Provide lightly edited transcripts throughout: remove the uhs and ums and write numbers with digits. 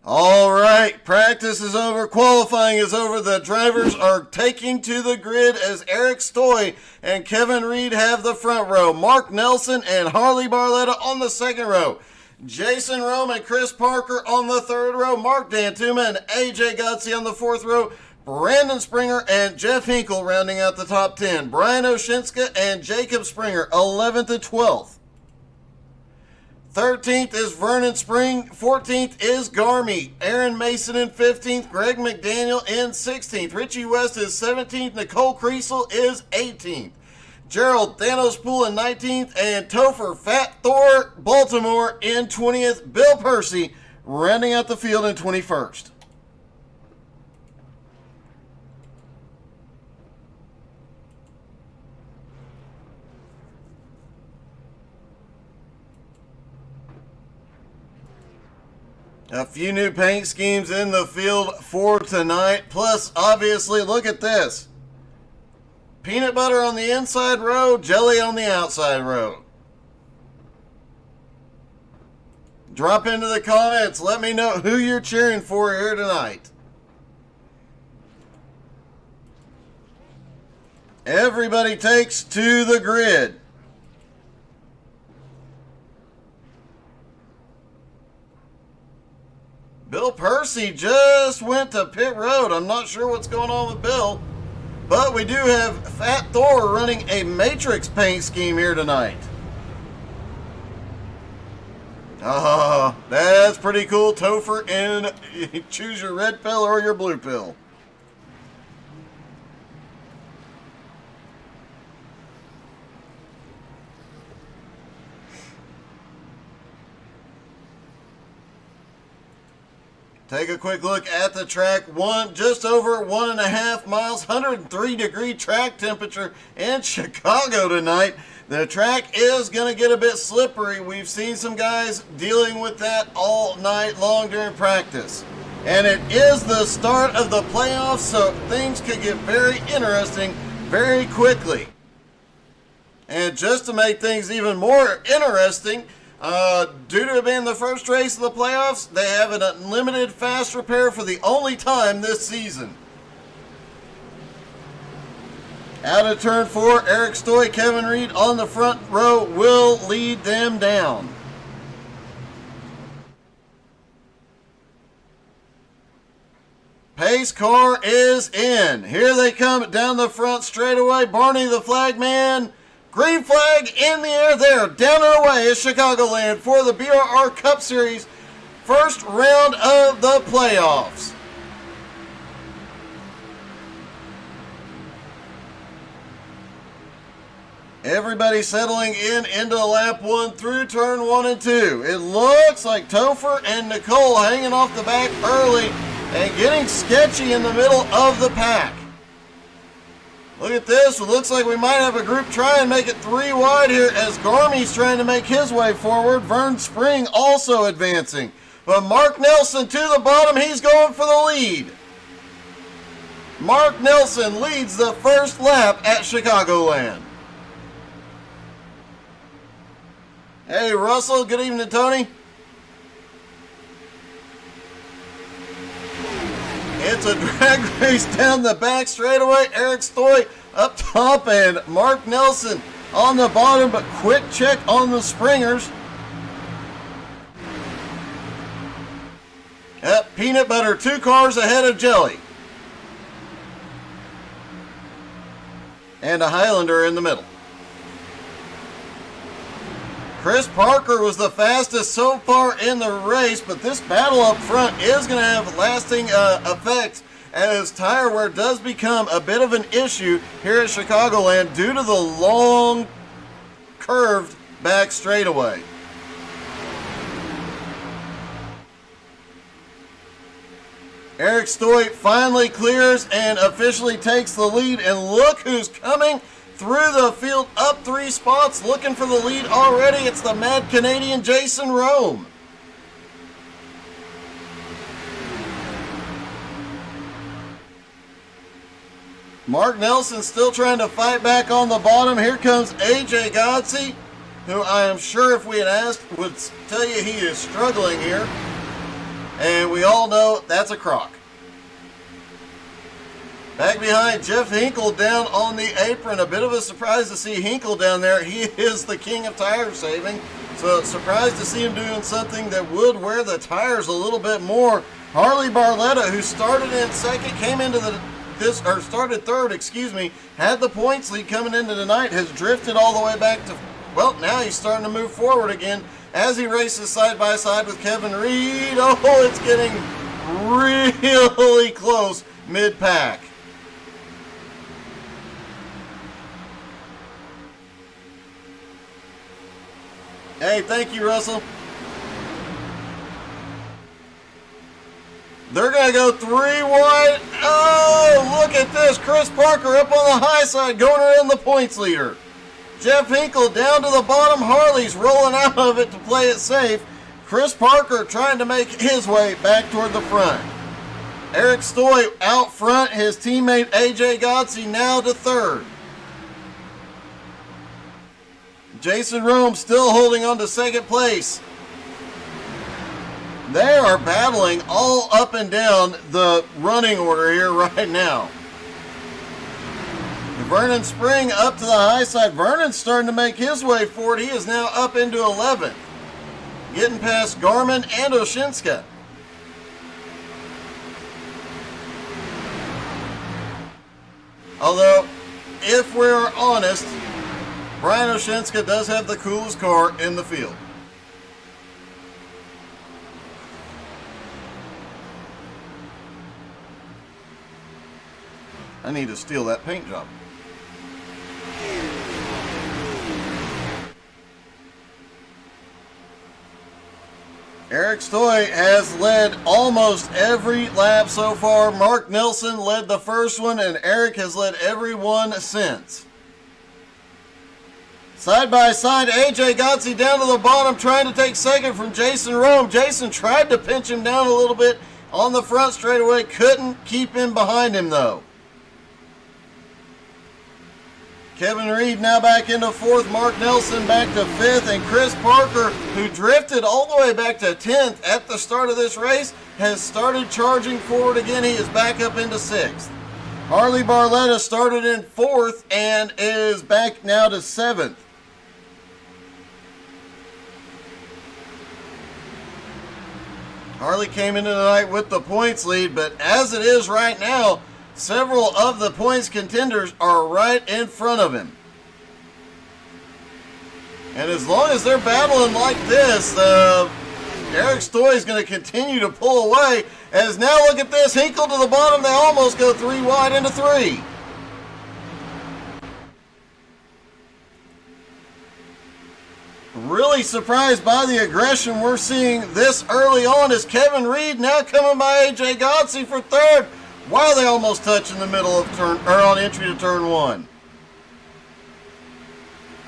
All right, practice is over, qualifying is over. The drivers are taking to the grid as Eric Stoy and Kevin Reed have the front row. Mark Nelson and Harley Barletta on the second row. Jason Rome and Chris Parker on the third row. Mark Dantuma and AJ Gutsy on the fourth row. Brandon Springer and Jeff Hinkle rounding out the top 10. Brian Oshinska and Jacob Springer, 11th to 12th. 13th is Vernon Spring. 14th is Garmy. Aaron Mason in 15th. Greg McDaniel in 16th. Richie West is 17th. Nicole Creasel is 18th. Gerald Thanos Poole in 19th. And Topher Fat Thor Baltimore in 20th. Bill Percy rounding out the field in 21st. A few new paint schemes in the field for tonight. Plus, obviously, look at this. Peanut butter on the inside row, jelly on the outside row. Drop into the comments. Let me know who you're cheering for here tonight. Everybody takes to the grid. Bill Percy just went to pit road. I'm not sure what's going on with Bill. But we do have Fat Thor running a Matrix paint scheme here tonight. That's pretty cool. Topher, and choose your red pill or your blue pill. Take a quick look at the track. Just over 1.5 miles, 103-degree track temperature in Chicago tonight. The track is going to get a bit slippery. We've seen some guys dealing with that all night long during practice. And it is the start of the playoffs, so things could get very interesting very quickly. And just to make things even more interesting, due to it being the first race of the playoffs, they have an unlimited fast repair for the only time this season. Out of turn 4, Eric Stoy, Kevin Reed on the front row will lead them down. Pace car is in. Here they come down the front straightaway. Barney the flag man. Green flag in the air there. Down and away is Chicagoland for the BRR Cup Series first round of the playoffs. Everybody settling in into lap 1 through turn 1 and 2. It looks like Topher and Nicole hanging off the back early and getting sketchy in the middle of the pack. Look at this. It looks like we might have a group try and make it 3 wide here as Garmy's trying to make his way forward. Vern Spring also advancing. But Mark Nelson to the bottom. He's going for the lead. Mark Nelson leads the first lap at Chicagoland. Hey, Russell. Good evening, Tony. It's a drag race down the back straightaway. Eric Stoy up top and Mark Nelson on the bottom, but quick check on the Springers. Peanut butter, 2 cars ahead of Jelly. And a Highlander in the middle. Chris Parker was the fastest so far in the race, but this battle up front is going to have lasting effects as tire wear does become a bit of an issue here at Chicagoland due to the long curved back straightaway. Eric Stoy finally clears and officially takes the lead, and look who's coming through the field, up 3 spots, looking for the lead already. It's the Mad Canadian Jason Rome. Mark Nelson still trying to fight back on the bottom. Here comes AJ Gutsy, who I am sure if we had asked would tell you he is struggling here. And we all know that's a crock. Back behind, Jeff Hinkle down on the apron. A bit of a surprise to see Hinkle down there. He is the king of tire saving. So surprised to see him doing something that would wear the tires a little bit more. Harley Barletta, who started in second, started third, had the points lead coming into tonight, has drifted all the way back to, well, now he's starting to move forward again as he races side by side with Kevin Reed. Oh, it's getting really close mid-pack. Hey, thank you, Russell. They're going to go 3 wide. Oh, look at this. Chris Parker up on the high side going around the points leader. Jeff Hinkle down to the bottom. Harley's rolling out of it to play it safe. Chris Parker trying to make his way back toward the front. Eric Stoy out front. His teammate AJ Godsey now to third. Jason Rome still holding on to second place. They are battling all up and down the running order here right now. Vernon Spring up to the high side. Vernon's starting to make his way forward. He is now up into 11th. Getting past Garmin and Oshinska. Although, if we're honest, Brian Oshinska does have the coolest car in the field. I need to steal that paint job. Eric Stoy has led almost every lap so far. Mark Nelson led the first one, and Eric has led every one since. Side by side, AJ Godsey down to the bottom, trying to take second from Jason Rome. Jason tried to pinch him down a little bit on the front straightaway. Couldn't keep him behind him, though. Kevin Reed now back into fourth. Mark Nelson back to fifth. And Chris Parker, who drifted all the way back to 10th at the start of this race, has started charging forward again. He is back up into sixth. Harley Barletta started in fourth and is back now to seventh. Harley came into the night with the points lead, but as it is right now, several of the points contenders are right in front of him. And as long as they're battling like this, Eric Stoy is going to continue to pull away. As now look at this, Hinkle to the bottom. They almost go 3 wide into 3. Really surprised by the aggression we're seeing this early on as Kevin Reed now coming by AJ Godsey for third. Wow, they almost touch in the middle of turn, or on entry to turn 1.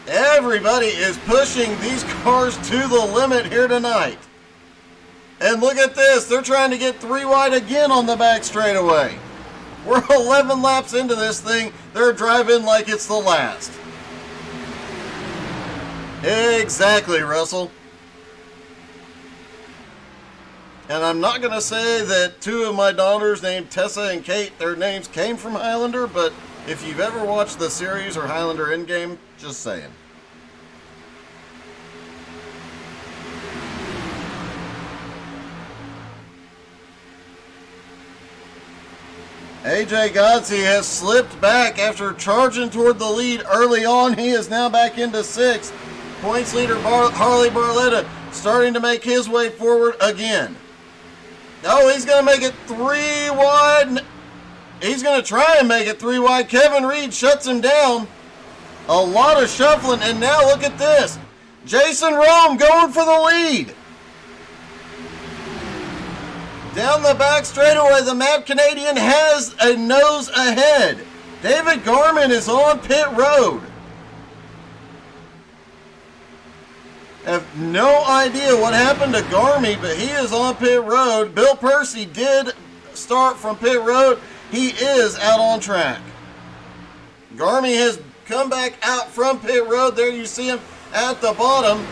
Everybody is pushing these cars to the limit here tonight. And look at this, they're trying to get 3 wide again on the back straightaway. We're 11 laps into this thing. They're driving like it's the last. Exactly, Russell. And I'm not going to say that 2 of my daughters named Tessa and Kate, their names came from Highlander, but if you've ever watched the series or Highlander Endgame, just saying. AJ Godsey has slipped back after charging toward the lead early on. He is now back into 6th. Points leader Harley Barletta starting to make his way forward again. Oh, he's going to make it 3 wide. He's going to try and make it 3 wide. Kevin Reed shuts him down. A lot of shuffling, and now look at this. Jason Rome going for the lead. Down the back straightaway, the Mad Canadian has a nose ahead. David Garmin is on pit road. I have no idea what happened to Garmy, but he is on pit road. Bill Percy did start from pit road. He is out on track. Garmy has come back out from pit road. There you see him at the bottom.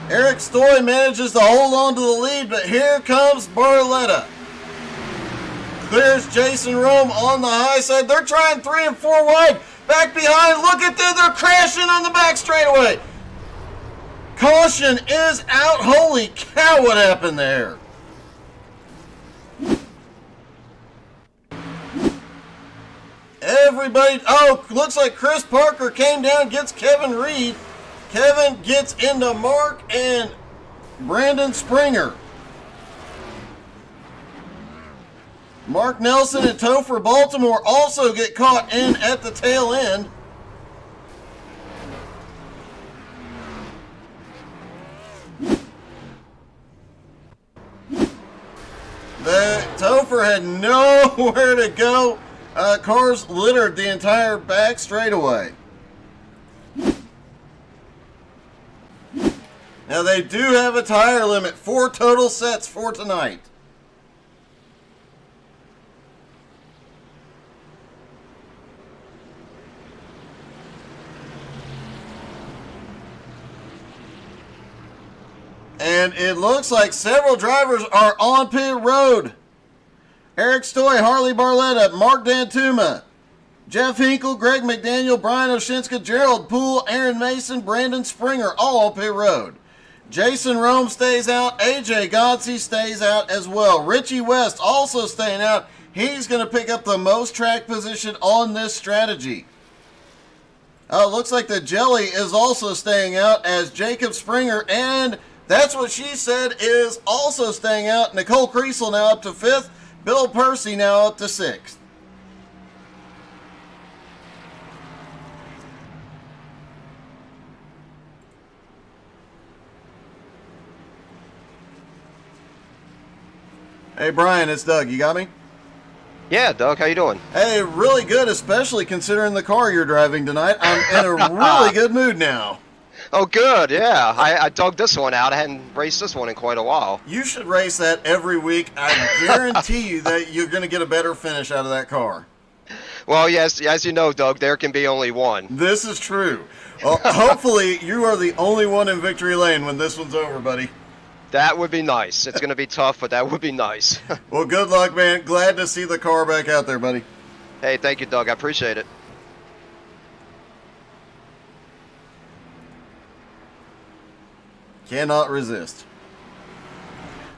Eric Stoy manages to hold on to the lead, but here comes Barletta. Clears Jason Rome on the high side. They're trying 3 and 4 wide. Back behind. Look at them. They're crashing on the back straightaway. Caution is out. Holy cow, what happened there? Everybody, looks like Chris Parker came down, gets Kevin Reed. Kevin gets into Mark and Brandon Springer. Mark Nelson and Topher Baltimore also get caught in at the tail end. The Topher had nowhere to go. Cars littered the entire back straightaway. Now they do have a tire limit, 4 total sets for tonight. And it looks like several drivers are on pit road. Eric Stoy, Harley Barletta, Mark Dantuma, Jeff Hinkle, Greg McDaniel, Brian Oshinska, Gerald Poole, Aaron Mason, Brandon Springer, all on pit road. Jason Rome stays out. AJ Godsey stays out as well. Richie West also staying out. He's going to pick up the most track position on this strategy. Looks like the Jelly is also staying out as Jacob Springer, and that's what she said, is also staying out. Nicole Creasel now up to 5th. Bill Percy now up to 6th. Hey, Brian, it's Doug. You got me? Yeah, Doug, how you doing? Hey, really good, especially considering the car you're driving tonight. I'm in a really good mood now. Oh, good, yeah. I dug this one out. I hadn't raced this one in quite a while. You should race that every week. I guarantee you that you're going to get a better finish out of that car. Well, yes, as you know, Doug, there can be only one. This is true. Well, hopefully, you are the only one in victory lane when this one's over, buddy. That would be nice. It's going to be tough, but that would be nice. Well, good luck, man. Glad to see the car back out there, buddy. Hey, thank you, Doug. I appreciate it. Cannot resist.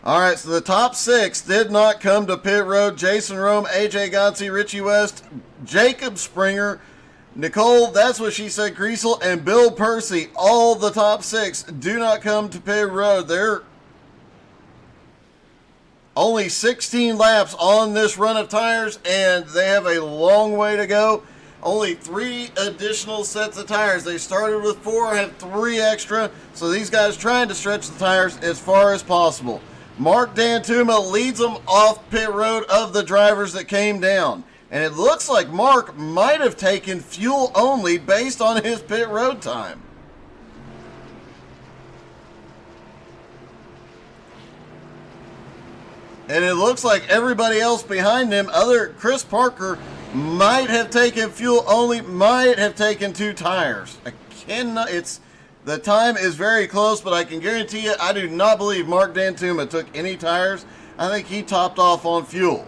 All right, so the top 6 did not come to pit road. Jason Rome, AJ Godsey, Richie West, Jacob Springer, Nicole, that's what she said, Creasel, and Bill Percy. All the top 6 do not come to pit road. They're only 16 laps on this run of tires, and they have a long way to go. Only 3 additional sets of tires. They started with 4, have 3 extra, so these guys trying to stretch the tires as far as possible. Mark Dantuma leads them off pit road of the drivers that came down. And it looks like Mark might have taken fuel only based on his pit road time. And it looks like everybody else behind him, other Chris Parker, might have taken fuel only, might have taken 2 tires. The time is very close, but I can guarantee you, I do not believe Mark Dantuma took any tires. I think he topped off on fuel.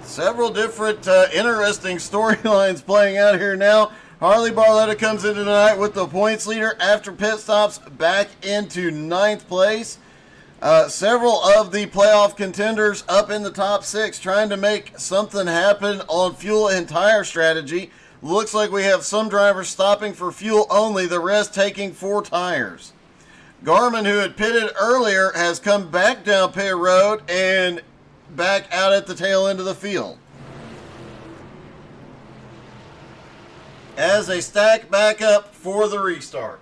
Several different interesting storylines playing out here now. Harley Barletta comes in tonight with the points leader after pit stops back into 9th place. Several of the playoff contenders up in the top 6 trying to make something happen on fuel and tire strategy. Looks like we have some drivers stopping for fuel only, the rest taking 4 tires. Garmin, who had pitted earlier, has come back down pit road and back out at the tail end of the field as they stack back up for the restart.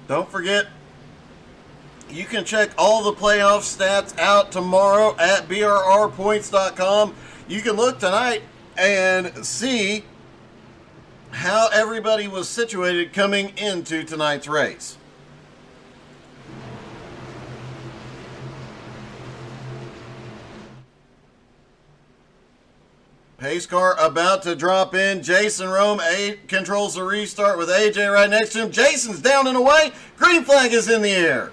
Don't forget, you can check all the playoff stats out tomorrow at brrpoints.com. You can look tonight and see how everybody was situated coming into tonight's race. Pace car about to drop in. Jason Rome controls the restart with AJ right next to him. Jason's down and away. Green flag is in the air.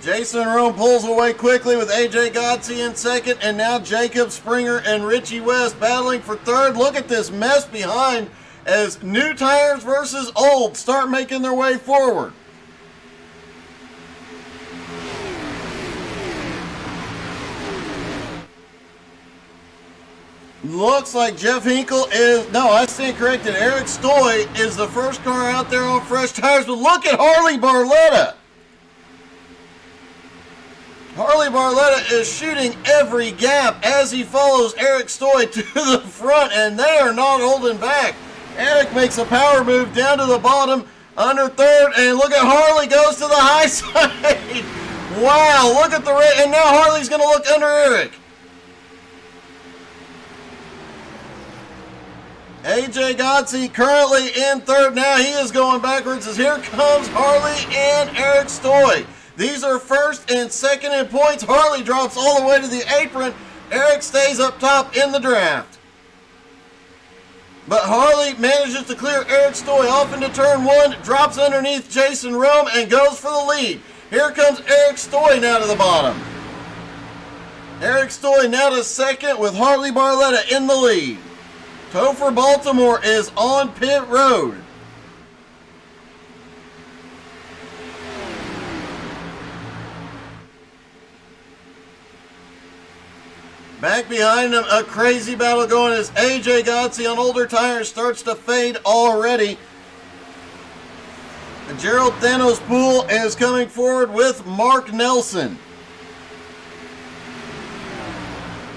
Jason Rome pulls away quickly with AJ Godsey in second, and now Jacob Springer and Richie West battling for third. Look at this mess behind as new tires versus old start making their way forward. Looks like Jeff Hinkle is, no, I stand corrected. Eric Stoy is the first car out there on fresh tires, but look at Harley Barletta. Harley Barletta is shooting every gap as he follows Eric Stoy to the front, and they are not holding back. Eric makes a power move down to the bottom under third, and look at Harley goes to the high side. Wow, look at the rate, and now Harley's going to look under Eric. AJ Godsey currently in third now. He is going backwards as here comes Harley and Eric Stoy. These are first and second in points. Harley drops all the way to the apron. Eric stays up top in the draft. But Harley manages to clear Eric Stoy off into turn one, drops underneath Jason Rome, and goes for the lead. Here comes Eric Stoy now to the bottom. Eric Stoy now to second with Harley Barletta in the lead. Topher Baltimore is on pit road. Back behind him, a crazy battle going as AJ Godsey on older tires starts to fade already. Gerald Thanos Poole is coming forward with Mark Nelson.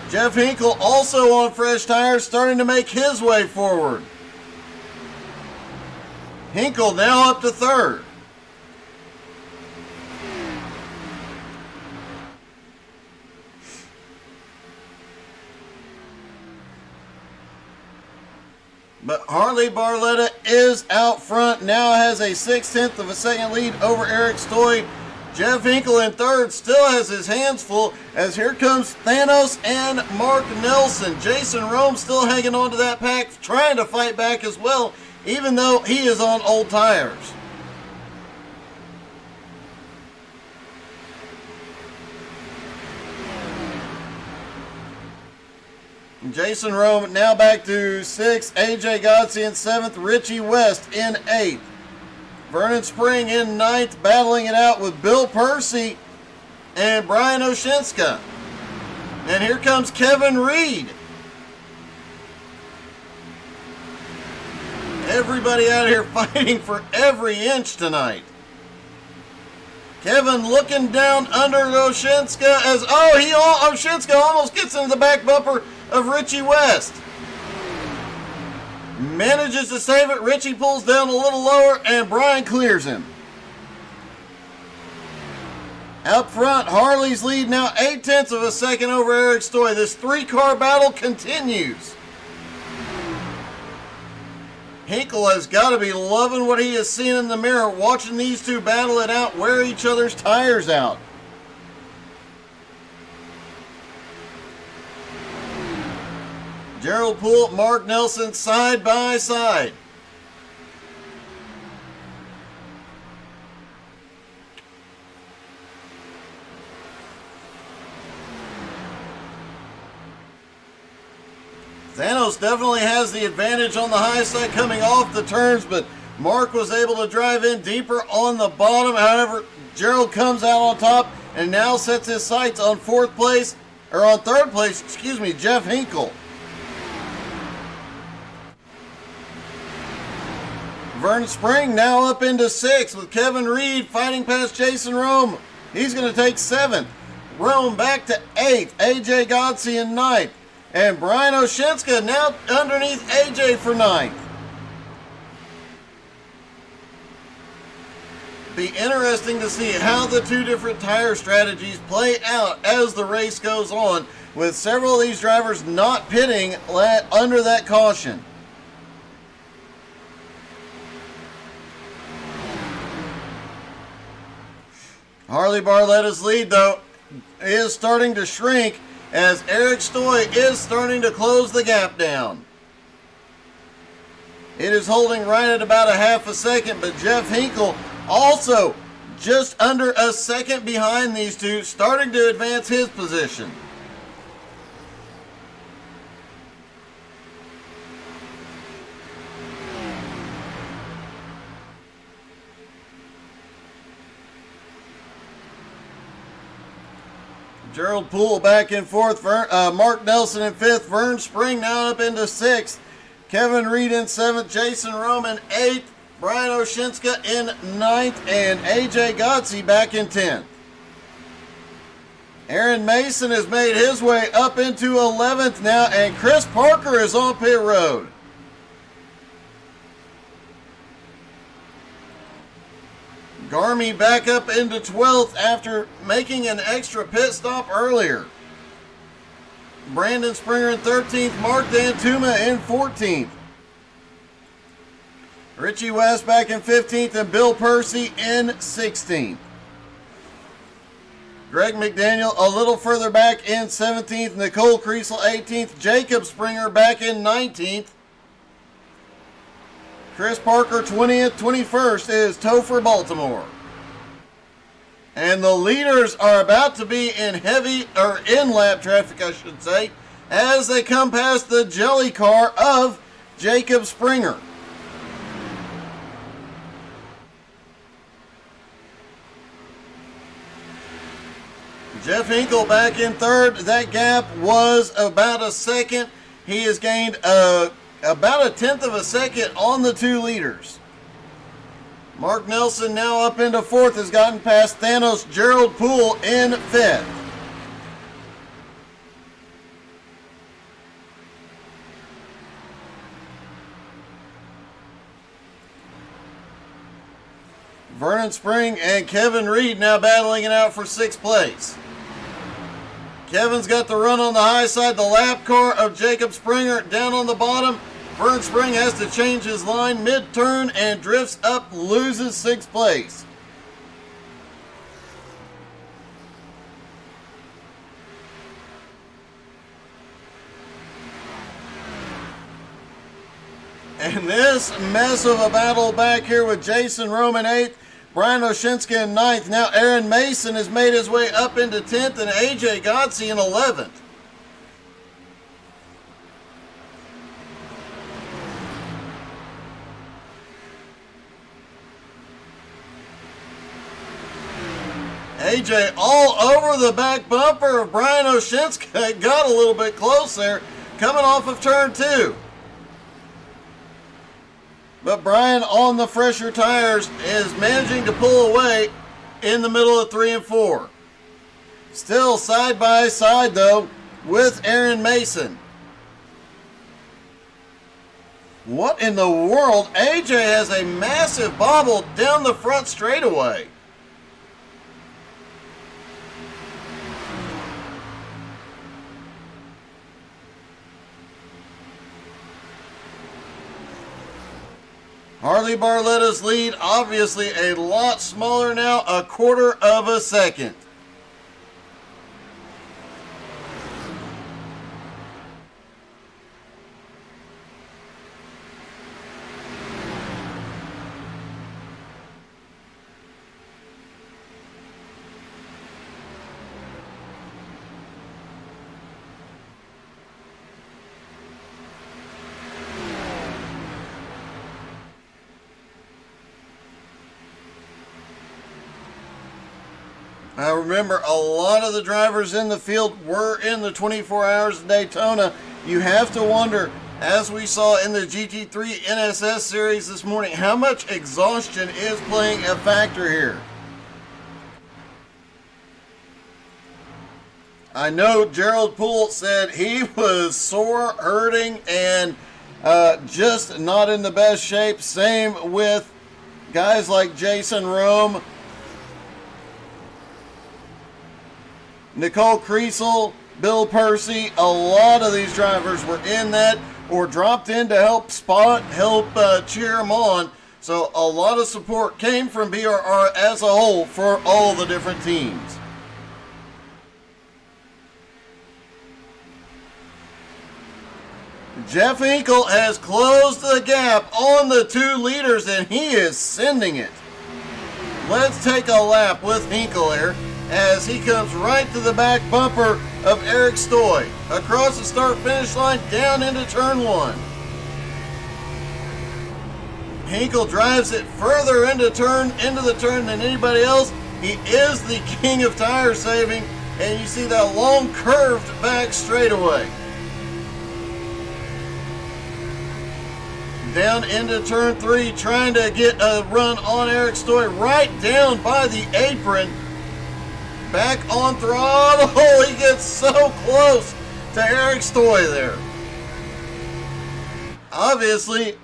Jeff Hinkle also on fresh tires, starting to make his way forward. Hinkle now up to third. But Harley Barletta is out front, now has a 6/10 of a second lead over Eric Stoy. Jeff Hinkle in third still has his hands full as here comes Thanos and Mark Nelson. Jason Rome still hanging on to that pack, trying to fight back as well, even though he is on old tires. Jason Rome now back to sixth, AJ Godsey in seventh, Richie West in eighth. Vernon Spring in ninth, battling it out with Bill Percy and Brian Oshinska. And here comes Kevin Reed. Everybody out here fighting for every inch tonight. Kevin looking down under Oshinska as, Oshinska almost gets into the back bumper of Richie West. Manages to save it. Richie pulls down a little lower and Brian clears him. Up front, Harley's lead now 0.8 of a second over Eric Stoy. This three-car battle continues. Hinkle has got to be loving what he is seeing in the mirror, watching these two battle it out, wear each other's tires out. Gerald Poole, Mark Nelson side by side. Thanos definitely has the advantage on the high side coming off the turns, but Mark was able to drive in deeper on the bottom. However, Gerald comes out on top and now sets his sights on third place, Jeff Hinkle. Vern Spring now up into sixth with Kevin Reed fighting past Jason Rome. He's going to take seventh. Rome back to eighth. AJ Godsey in ninth. And Brian Oshinska now underneath AJ for ninth. be interesting to see how the two different tire strategies play out as the race goes on, with several of these drivers not pitting under that caution. Harley Barletta's lead, though, is starting to shrink as Eric Stoy is starting to close the gap down. It is holding right at about a half a second, but Jeff Hinkle also just under a second behind these two, starting to advance his position. Gerald Poole back in fourth, Mark Nelson in fifth, Vern Spring now up into sixth, Kevin Reed in seventh, Jason Roman eighth, Brian Oshinska in ninth, and AJ Gotze back in 10th. Aaron Mason has made his way up into 11th now, and Chris Parker is on pit road. Garmy back up into 12th after making an extra pit stop earlier. Brandon Springer in 13th, Mark Dantuma in 14th. Richie West back in 15th and Bill Percy in 16th. Greg McDaniel a little further back in 17th, Nicole Kriesel 18th, Jacob Springer back in 19th. Chris Parker 20th, 21st is Topher Baltimore. And the leaders are about to be in in-lap traffic, I should say, as they come past the jelly car of Jacob Springer. Jeff Hinkle back in third. That gap was about a second. He has gained about a tenth of a second on the two leaders. Mark Nelson now up into fourth, has gotten past Thanos Gerald Poole in fifth. Vernon Spring and Kevin Reed now battling it out for sixth place. Kevin's got the run on the high side, the lap car of Jacob Springer down on the bottom. Vern Spring has to change his line mid-turn and drifts up, loses sixth place. And this mess of a battle back here with Jason Roman 8th, Brian Oshinska in 9th. Now Aaron Mason has made his way up into 10th and AJ Gotze in 11th. AJ all over the back bumper of Brian Oshinska. Got a little bit close there, coming off of turn 2. But Brian on the fresher tires is managing to pull away in the middle of 3 and 4. Still side by side though with Aaron Mason. What in the world? AJ has a massive bobble down the front straightaway. Harley Barletta's lead, obviously a lot smaller now, a quarter of a second. Now remember, a lot of the drivers in the field were in the 24 Hours of Daytona. You have to wonder, as we saw in the GT3 NSS series this morning, how much exhaustion is playing a factor here. I know Gerald Poole said he was sore, hurting, and just not in the best shape. Same with Guys like Jason Rome, Nicole Creasel, Bill Percy, a lot of these drivers were in that or dropped in to help cheer them on. So a lot of support came from BRR as a whole for all the different teams. Jeff Hinkle has closed the gap on the 2 leaders, and he is sending it. Let's take a lap with Hinkle here as he comes right to the back bumper of Eric Stoy. Across the start-finish line, down into turn 1. Hinkle drives it further into the turn than anybody else. He is the king of tire saving, and you see that long curved back straightaway. Down into turn 3, trying to get a run on Eric Stoy, right down by the apron. Back on throttle. He gets so close to Eric Stoy there. Obviously,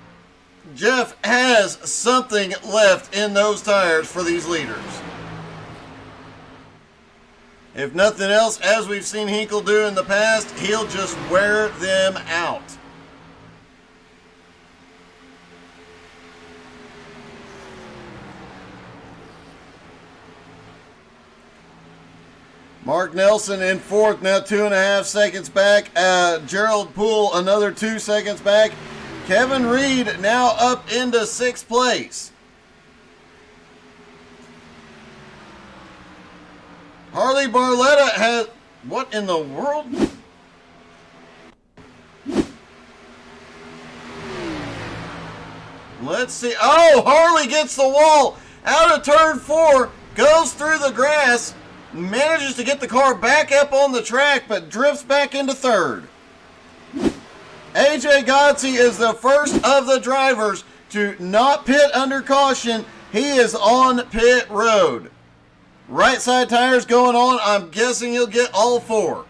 Jeff has something left in those tires for these leaders. If nothing else, as we've seen Hinkle do in the past, he'll just wear them out. Mark Nelson in 4th, now 2.5 seconds back. Gerald Poole, another 2 seconds back. Kevin Reed now up into 6th place. Harley Barletta has... What in the world? Let's see. Oh, Harley gets the wall out of turn 4, goes through the grass, manages to get the car back up on the track, but drifts back into 3rd. AJ Godsey is the first of the drivers to not pit under caution. He is on pit road. Right side tires going on. I'm guessing he'll get all 4.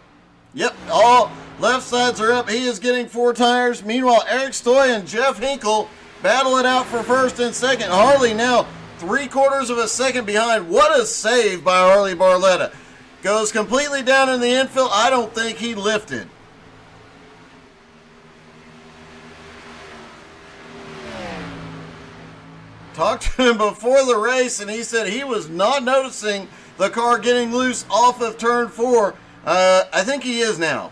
Yep, all left sides are up. He is getting 4 tires. Meanwhile, Eric Stoy and Jeff Hinkle battle it out for 1st and 2nd. Harley now 3/4 of a second behind. What a save by Harley Barletta. Goes completely down in the infield. I don't think he lifted. Talked to him before the race, and he said he was not noticing the car getting loose off of turn 4. I think he is now.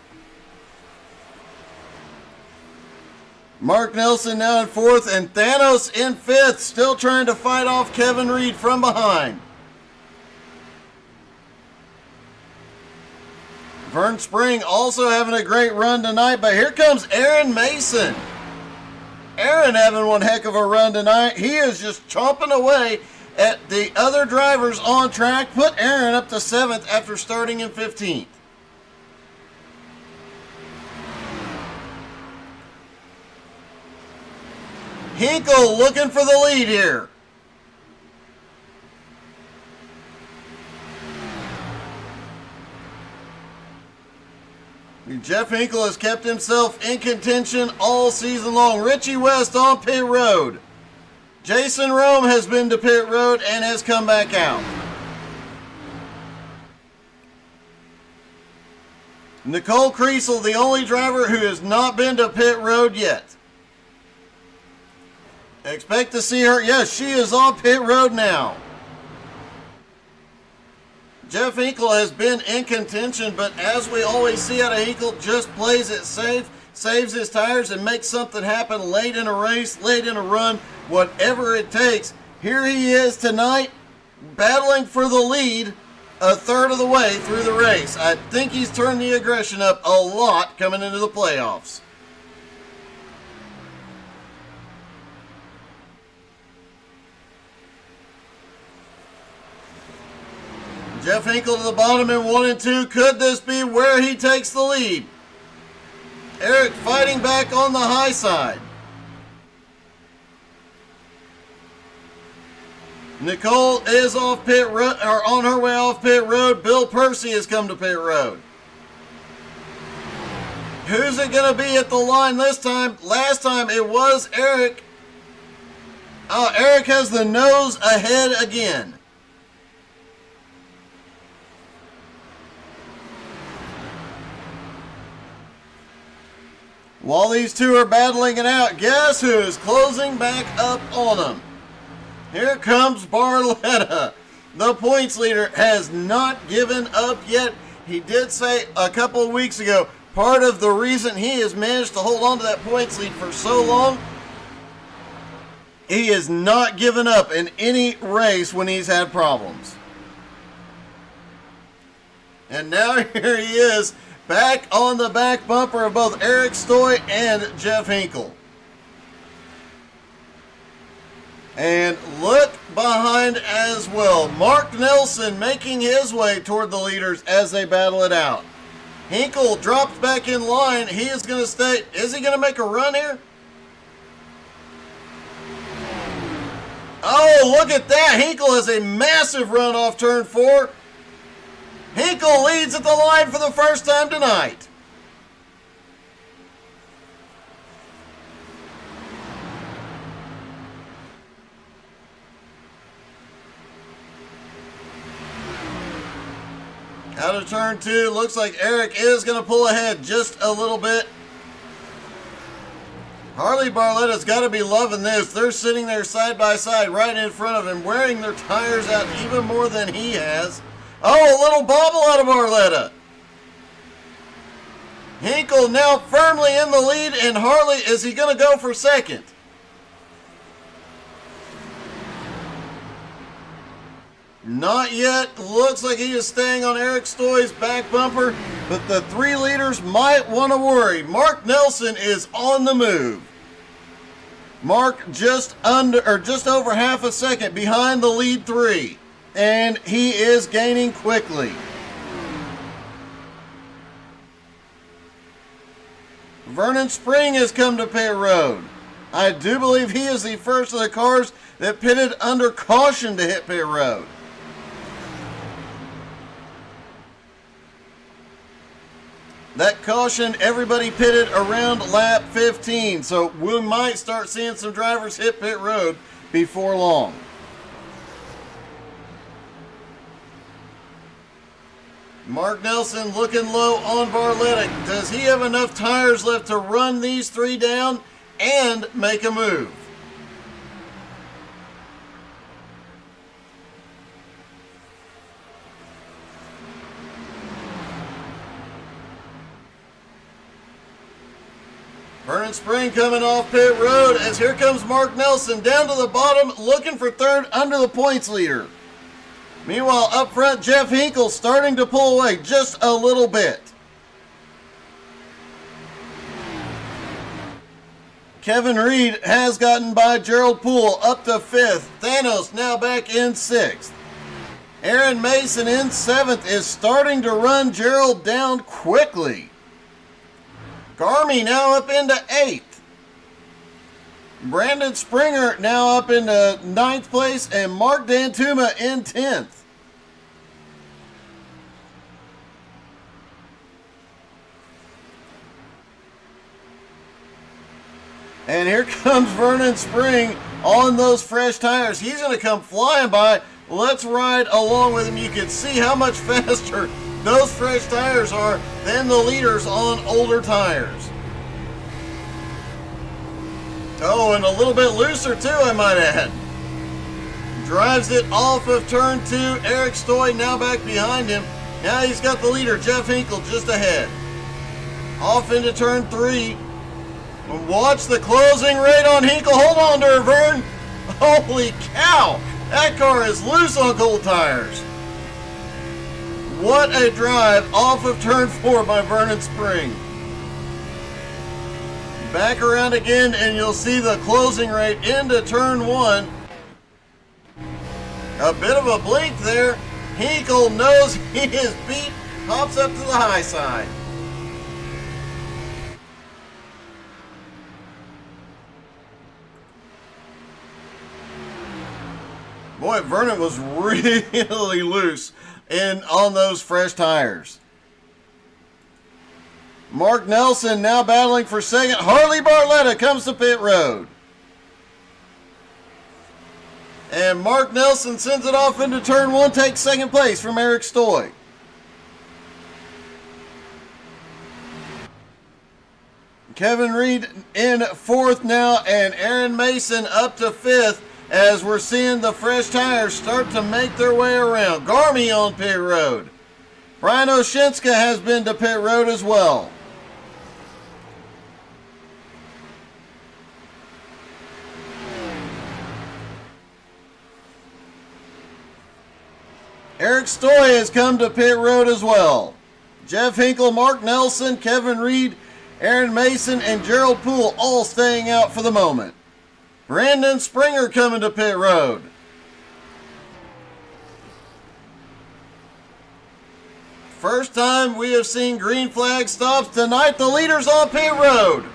Mark Nelson now in 4th, and Thanos in 5th, still trying to fight off Kevin Reed from behind. Vern Spring also having a great run tonight, but here comes Aaron Mason. Aaron having one heck of a run tonight. He is just chomping away at the other drivers on track. Put Aaron up to 7th after starting in 15th. Hinkle looking for the lead here. Jeff Hinkle has kept himself in contention all season long. Richie West on pit road. Jason Rome has been to pit road and has come back out. Nicole Creasel, the only driver who has not been to pit road yet. Expect to see her. Yes, she is on pit road now. Jeff Hinkle has been in contention, but as we always see out of Hinkle, just plays it safe, saves his tires, and makes something happen late in a race, late in a run, whatever it takes. Here he is tonight, battling for the lead a third of the way through the race. I think he's turned the aggression up a lot coming into the playoffs. Jeff Hinkle to the bottom in 1 and 2. Could this be where he takes the lead? Eric fighting back on the high side. Nicole is off pit road, or on her way off pit road. Bill Percy has come to pit road. Who's it going to be at the line this time? Last time it was Eric. Oh, Eric has the nose ahead again. While these two are battling it out, guess who is closing back up on them? Here comes Barletta. The points leader has not given up yet. He did say a couple of weeks ago, part of the reason he has managed to hold on to that points lead for so long, he has not given up in any race when he's had problems. And now here he is, back on the back bumper of both Eric Stoy and Jeff Hinkle. And look behind as well. Mark Nelson making his way toward the leaders as they battle it out. Hinkle drops back in line. He is going to stay. Is he going to make a run here? Oh, look at that. Hinkle has a massive run off turn 4. Hinkle leads at the line for the first time tonight. Out of turn 2, looks like Eric is going to pull ahead just a little bit. Harley Barletta's got to be loving this. They're sitting there side by side right in front of him, wearing their tires out even more than he has. Oh, a little bobble out of Barletta. Hinkle now firmly in the lead, and Harley, is he going to go for second? Not yet. Looks like he is staying on Eric Stoy's back bumper, but the 3 leaders might want to worry. Mark Nelson is on the move. Mark just over half a second behind the lead 3, and he is gaining quickly. Vernon Spring has come to pit road. I do believe he is the first of the cars that pitted under caution to hit pit road. That caution, everybody pitted around lap 15, so we might start seeing some drivers hit pit road before long. Mark Nelson looking low on Barletta. Does he have enough tires left to run these 3 down and make a move? Vernon Spring coming off pit road as here comes Mark Nelson down to the bottom looking for third under the points leader. Meanwhile, up front, Jeff Hinkle starting to pull away just a little bit. Kevin Reed has gotten by Gerald Poole up to 5th. Thanos now back in 6th. Aaron Mason in 7th is starting to run Gerald down quickly. Garmy now up into 8th. Brandon Springer now up into 9th place, and Mark Dantuma in 10th. And here comes Vernon Spring on those fresh tires. He's going to come flying by. Let's ride along with him. You can see how much faster those fresh tires are than the leaders on older tires. Oh, and a little bit looser too, I might add. Drives it off of turn 2. Eric Stoy now back behind him. Now he's got the leader, Jeff Hinkle, just ahead. Off into turn 3. Watch the closing rate on Hinkle. Hold on to her, Vern. Holy cow. That car is loose on cold tires. What a drive off of turn 4 by Vernon Spring. Back around again, and you'll see the closing rate into turn 1. A bit of a blink there. Hinkle knows he is beat, hops up to the high side. Boy, Vernon was really loose on those fresh tires. Mark Nelson now battling for second. Harley Barletta comes to pit road. And Mark Nelson sends it off into turn one, takes second place from Eric Stoy. Kevin Reed in fourth now, and Aaron Mason up to fifth as we're seeing the fresh tires start to make their way around. Garmy on pit road. Brian Oshinska has been to pit road as well. Eric Stoy has come to pit road as well. Jeff Hinkle, Mark Nelson, Kevin Reed, Aaron Mason, and Gerald Poole all staying out for the moment. Brandon Springer coming to pit road. First time we have seen green flag stops tonight. The leader's on pit road.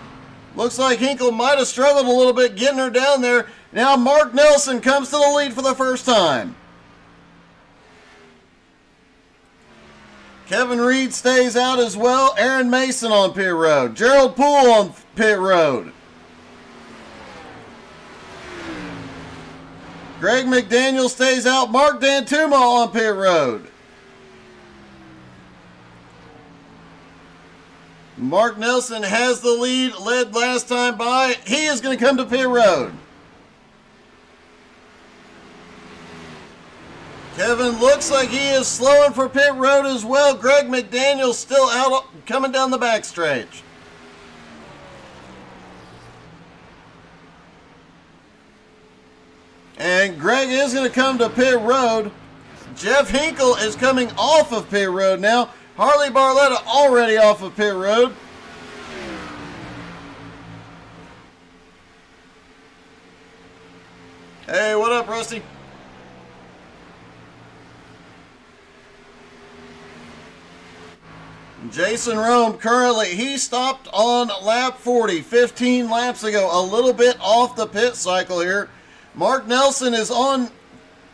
Looks like Hinkle might have struggled a little bit getting her down there. Now Mark Nelson comes to the lead for the first time. Kevin Reed stays out as well. Aaron Mason on pit road. Gerald Poole on pit road. Greg McDaniel stays out. Mark Dantuma on pit road. Mark Nelson has the lead, led last time by. He is going to come to pit road. Kevin looks like he is slowing for pit road as well. Greg McDaniel still out, coming down the backstretch. And Greg is going to come to pit road. Jeff Hinkle is coming off of pit road now. Harley Barletta already off of pit road. Hey, what up, Rusty? Jason Rome currently, he stopped on lap 40, 15 laps ago, a little bit off the pit cycle here. Mark Nelson is on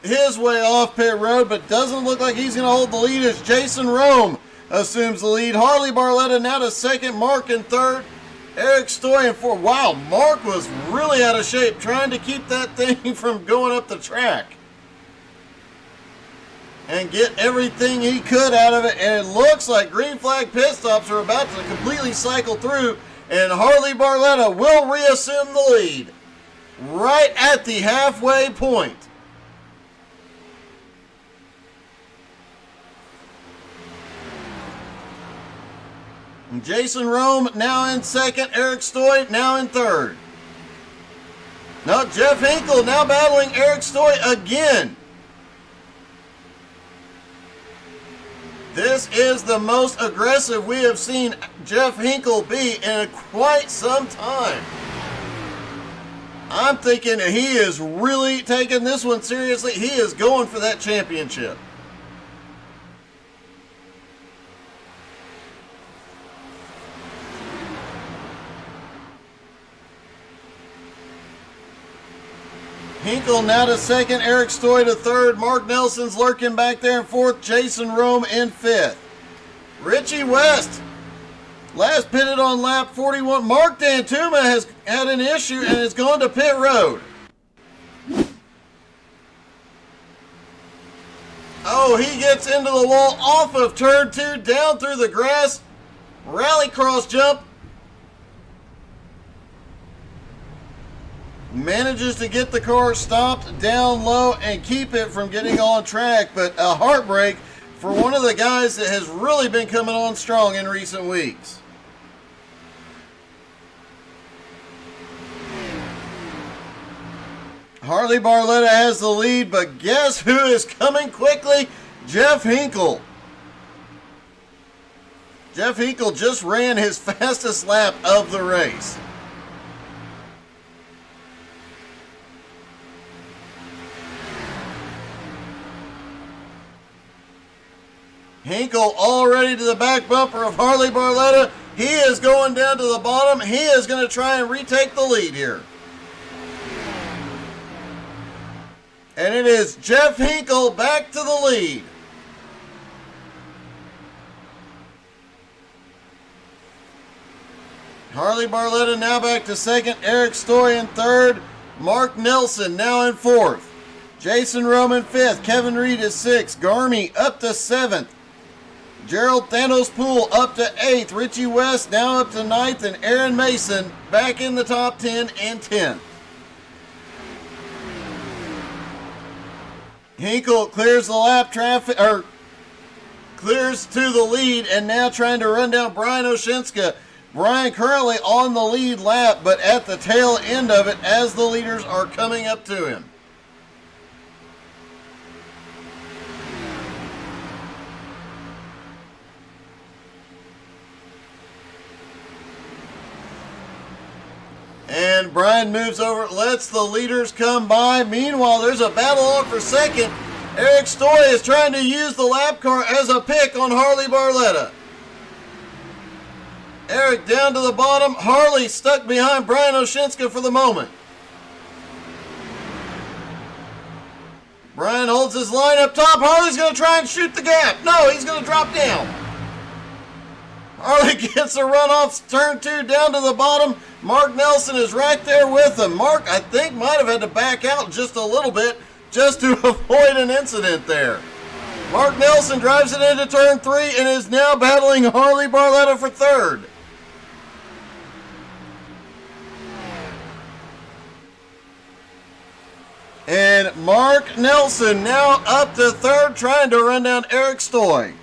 his way off pit road, but doesn't look like he's going to hold the lead as Jason Rome assumes the lead. Harley Barletta now to second, Mark in third, Eric Stoy in fourth. Wow, Mark was really out of shape trying to keep that thing from going up the track and get everything he could out of it. And it looks like green flag pit stops are about to completely cycle through, and Harley Barletta will reassume the lead right at the halfway point. And Jason Rome now in second, Eric Stoy now in third. Now Jeff Hinkle now battling Eric Stoy again. This is the most aggressive we have seen Jeff Hinkle be in quite some time. I'm thinking he is really taking this one seriously. He is going for that championship. Hinkle now to second, Eric Stoy to third, Mark Nelson's lurking back there in fourth, Jason Rome in fifth. Richie West, last pitted on lap 41. Mark Dantuma has had an issue and is going to pit road. Oh, he gets into the wall off of turn two, down through the grass, rally cross jump. Manages to get the car stopped down low and keep it from getting on track, but a heartbreak for one of the guys that has really been coming on strong in recent weeks. Harley Barletta has the lead, but guess who is coming quickly? Jeff Hinkle. Jeff Hinkle just ran his fastest lap of the race. Hinkle already to the back bumper of Harley Barletta. He is going down to the bottom. He is going to try and retake the lead here. And it is Jeff Hinkle back to the lead. Harley Barletta now back to second. Eric Stoy in third. Mark Nelson now in fourth. Jason Roman 5th. Kevin Reed is 6th. Garmy up to 7th. Gerald Thanos Poole up to 8th. Richie West now up to 9th. And Aaron Mason back in the top 10 and 10th. Hinkle clears the lap traffic, or clears to the lead, and now trying to run down Brian Oshinska. Brian currently on the lead lap, but at the tail end of it as the leaders are coming up to him. And Brian moves over, lets the leaders come by. Meanwhile, there's a battle on for second. Eric Stoy is trying to use the lap car as a pick on Harley Barletta. Eric down to the bottom. Harley stuck behind Brian Oshinska for the moment. Brian holds his line up top. Harley's going to try and shoot the gap. No, he's going to drop down. Harley gets a run off turn 2 down to the bottom. Mark Nelson is right there with him. Mark, I think, might have had to back out just a little bit just to avoid an incident there. Mark Nelson drives it into turn 3 and is now battling Harley Barletta for third. And Mark Nelson now up to third, trying to run down Eric Stoy.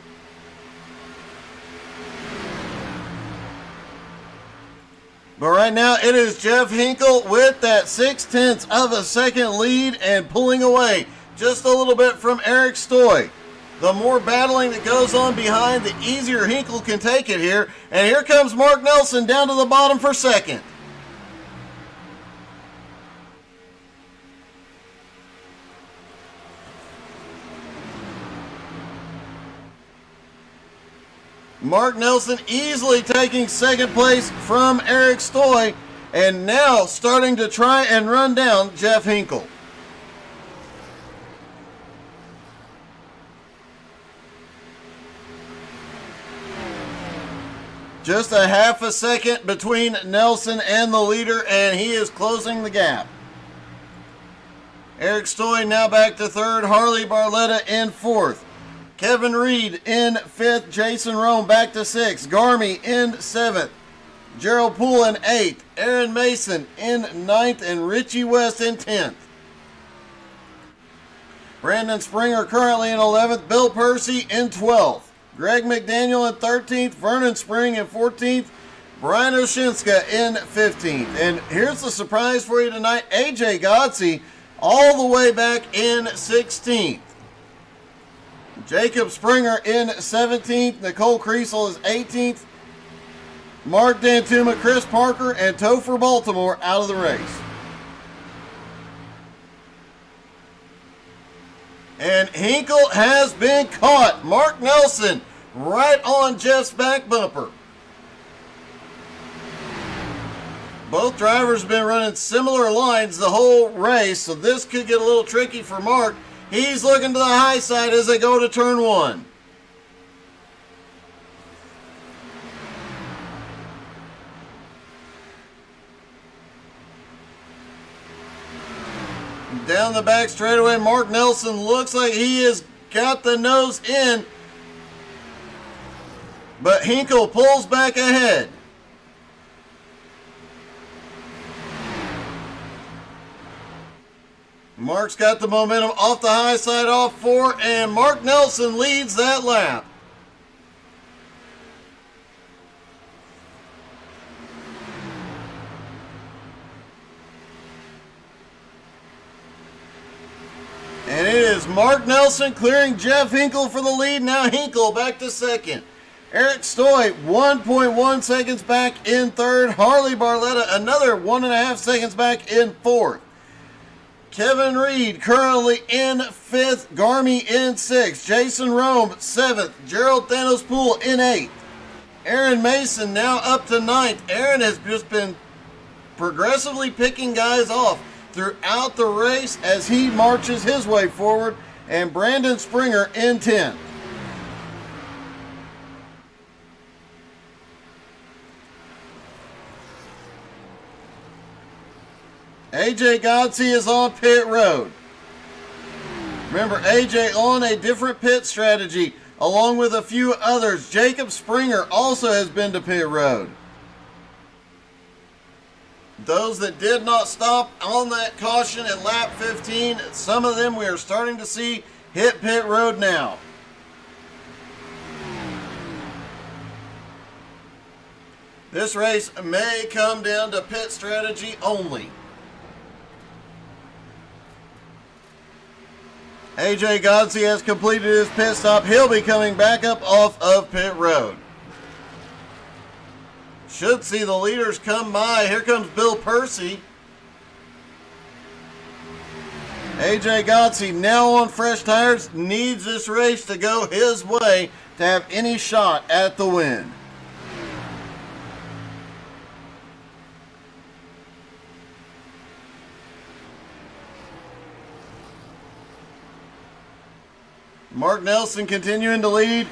But right now it is Jeff Hinkle with that 0.6 of a second lead and pulling away just a little bit from Eric Stoy. The more battling that goes on behind, the easier Hinkle can take it here. And here comes Mark Nelson down to the bottom for second. Mark Nelson easily taking second place from Eric Stoy, and now starting to try and run down Jeff Hinkle. Just a half a second between Nelson and the leader, and he is closing the gap. Eric Stoy now back to third, Harley Barletta in fourth. Kevin Reed in 5th, Jason Rome back to 6th, Garmy in 7th, Gerald Poole in 8th, Aaron Mason in 9th, and Richie West in 10th. Brandon Springer currently in 11th, Bill Percy in 12th, Greg McDaniel in 13th, Vernon Spring in 14th, Brian Oshinska in 15th. And here's the surprise for you tonight, AJ Godsey all the way back in 16th. Jacob Springer in 17th. Nicole Kriesel is 18th. Mark Dantuma, Chris Parker, and Topher Baltimore out of the race. And Hinkle has been caught. Mark Nelson right on Jeff's back bumper. Both drivers have been running similar lines the whole race, so this could get a little tricky for Mark. He's looking to the high side as they go to turn 1. Down the back straightaway, Mark Nelson looks like he has got the nose in, but Hinkle pulls back ahead. Mark's got the momentum off the high side, off 4, and Mark Nelson leads that lap. And it is Mark Nelson clearing Jeff Hinkle for the lead. Now Hinkle back to second. Eric Stoy 1.1 seconds back in third. Harley Barletta another 1.5 seconds back in fourth. Kevin Reed currently in 5th, Garmy in 6th, Jason Rome 7th, Gerald Thanos Poole in 8th. Aaron Mason now up to 9th. Aaron has just been progressively picking guys off throughout the race as he marches his way forward, and Brandon Springer in 10th. AJ Godsey is on pit road. Remember, AJ on a different pit strategy, along with a few others. Jacob Springer also has been to pit road. Those that did not stop on that caution at lap 15, some of them we are starting to see hit pit road now. This race may come down to pit strategy only. AJ Godsey has completed his pit stop. He'll be coming back up off of pit road. Should see the leaders come by. Here comes Bill Percy. AJ Godsey now on fresh tires. Needs this race to go his way to have any shot at the win. Mark Nelson continuing to lead.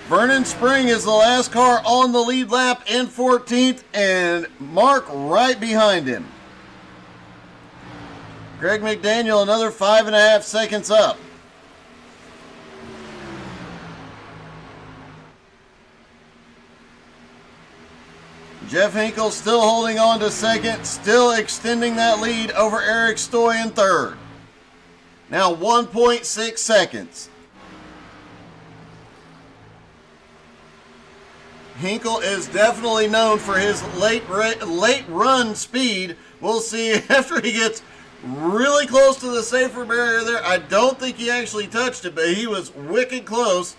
Vernon Spring is the last car on the lead lap in 14th, and Mark right behind him. Greg McDaniel another 5.5 seconds up. Jeff Hinkle still holding on to second, still extending that lead over Eric Stoy in third. Now 1.6 seconds. Hinkle is definitely known for his late run speed. We'll see after he gets really close to the safer barrier there. I don't think he actually touched it, but he was wicked close.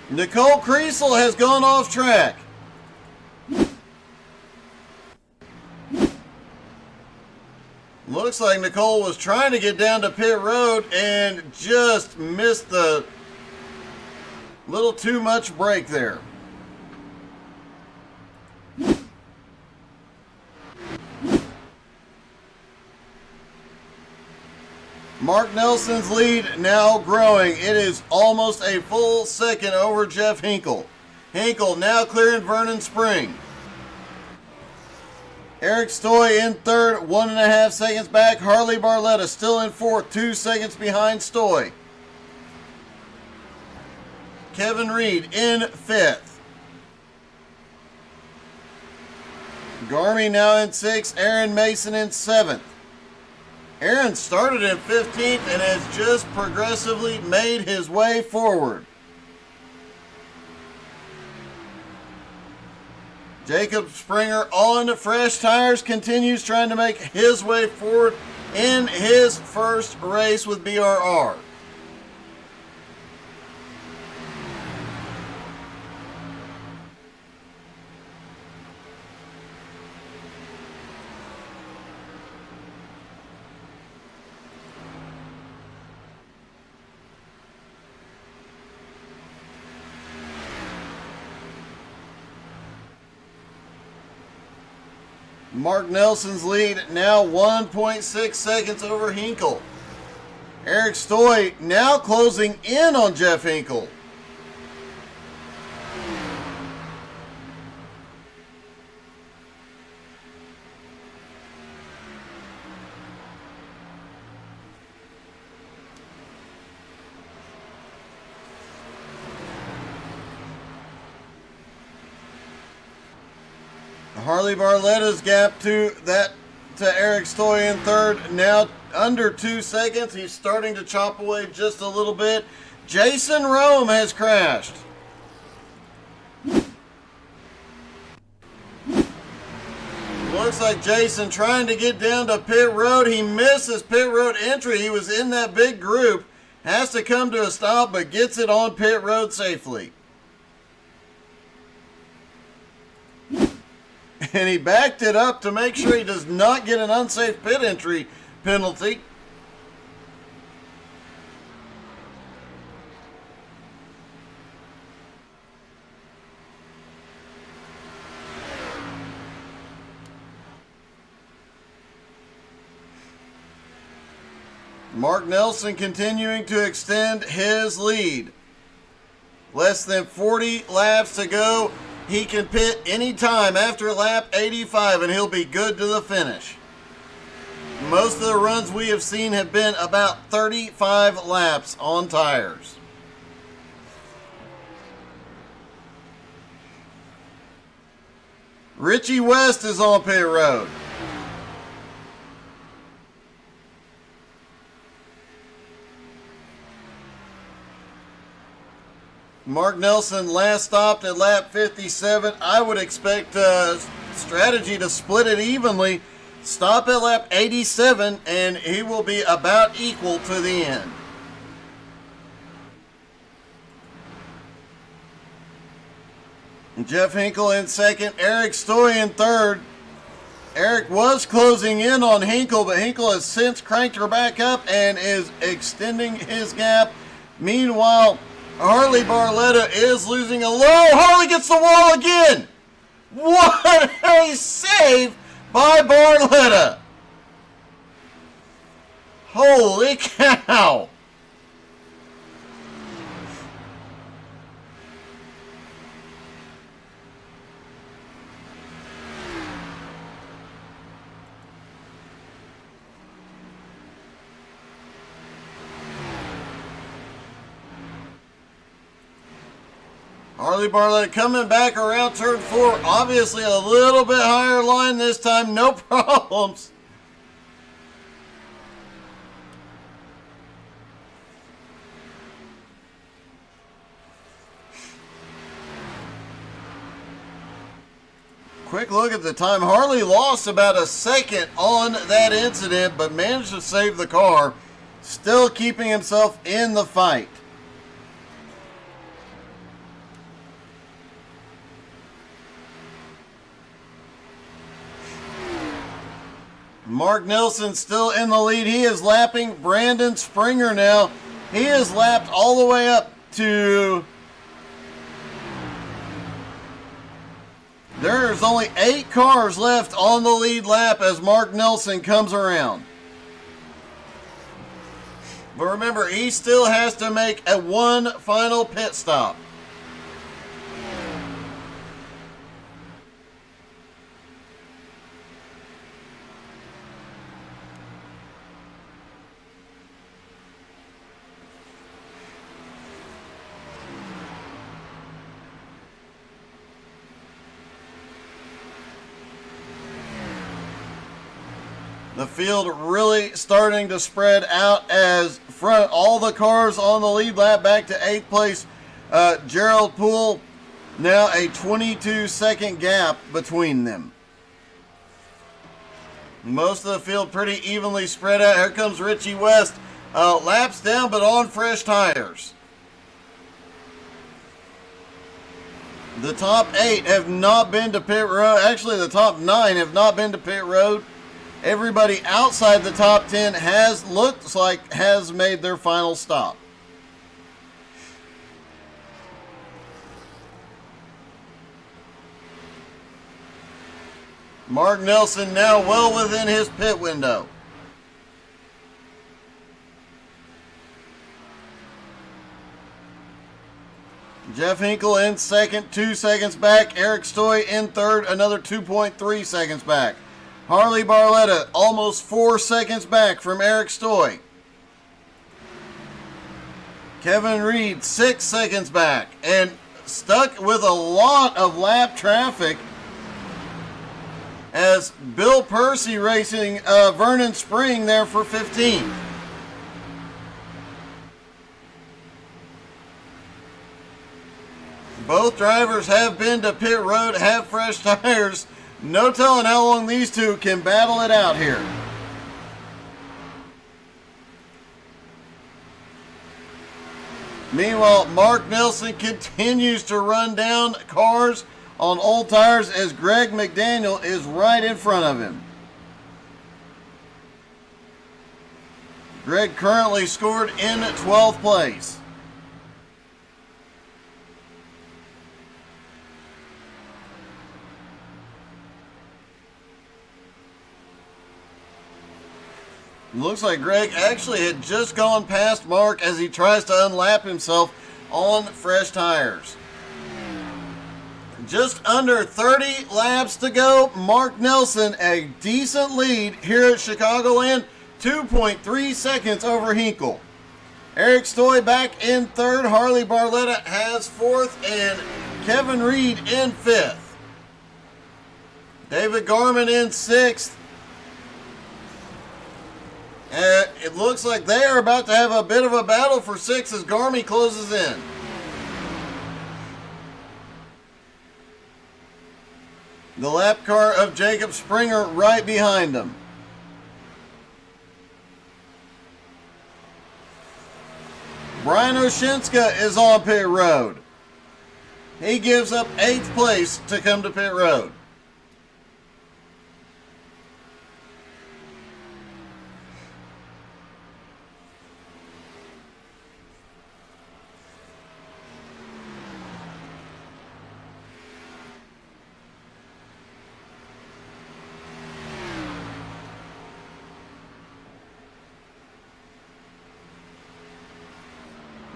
Nicole Kriesel has gone off track. Looks like Nicole was trying to get down to pit road and just missed the little too much brake there. Mark Nelson's lead now growing. It is almost a full second over Jeff Hinkle. Hinkle now clearing Vernon Spring. Eric Stoy in third, 1.5 seconds back. Harley Barletta still in fourth, 2 seconds behind Stoy. Kevin Reed in fifth. Garmy now in sixth. Aaron Mason in seventh. Aaron started in 15th and has just progressively made his way forward. Jacob Springer on fresh tires continues trying to make his way forward in his first race with BRR. Mark Nelson's lead now 1.6 seconds over Hinkle. Eric Stoy now closing in on Jeff Hinkle. Harley Barletta's gap to Eric Stoy in third, now under 2 seconds. He's starting to chop away just a little bit. Jason Rome has crashed. Looks like Jason trying to get down to pit road. He misses pit road entry. He was in that big group. Has to come to a stop, but gets it on pit road safely. And he backed it up to make sure he does not get an unsafe pit entry penalty. Mark Nelson continuing to extend his lead. Less than 40 laps to go. He can pit anytime after lap 85 and he'll be good to the finish. Most of the runs we have seen have been about 35 laps on tires. Richie West is on pit road. Mark Nelson last stopped at lap 57. I would expect strategy to split it evenly. Stop at lap 87 and he will be about equal to the end. Jeff Hinkle in second, Eric Stoy in third. Eric was closing in on Hinkle, but Hinkle has since cranked her back up and is extending his gap. Meanwhile, Harley Barletta is losing a low. Harley gets the wall again. What a save by Barletta. Holy cow. Harley Barletta coming back around turn 4. Obviously a little bit higher line this time. No problems. Quick look at the time. Harley lost about a second on that incident, but managed to save the car. Still keeping himself in the fight. Mark Nelson still in the lead. He is lapping Brandon Springer now. He is lapped all the way up to... There's only 8 cars left on the lead lap as Mark Nelson comes around. But remember, he still has to make one final pit stop. The field really starting to spread out as front all the cars on the lead lap back to 8th place. Gerald Poole, now a 22-second gap between them. Most of the field pretty evenly spread out. Here comes Richie West. Laps down but on fresh tires. The top 8 have not been to pit road. Actually, the top 9 have not been to pit road. Everybody outside the top 10 looks like has made their final stop. Mark Nelson now well within his pit window. Jeff Hinkle in second, 2 seconds back. Eric Stoy in third, another 2.3 seconds back. Harley Barletta almost 4 seconds back from Eric Stoy. Kevin Reed 6 seconds back and stuck with a lot of lap traffic as Bill Percy racing Vernon Spring there for 15. Both drivers have been to pit road, have fresh tires. No telling how long these two can battle it out here. Meanwhile, Mark Nelson continues to run down cars on old tires as Greg McDaniel is right in front of him. Greg currently scored in 12th place. Looks like Greg actually had just gone past Mark as he tries to unlap himself on fresh tires. Just under 30 laps to go. Mark Nelson, a decent lead here at Chicagoland, 2.3 seconds over Hinkle. Eric Stoy back in third. Harley Barletta has fourth, and Kevin Reed in fifth. David Garman in sixth. It looks like they are about to have a bit of a battle for sixth as Garmy closes in. The lap car of Jacob Springer right behind him. Brian Oshinska is on pit road. He gives up 8th place to come to pit road.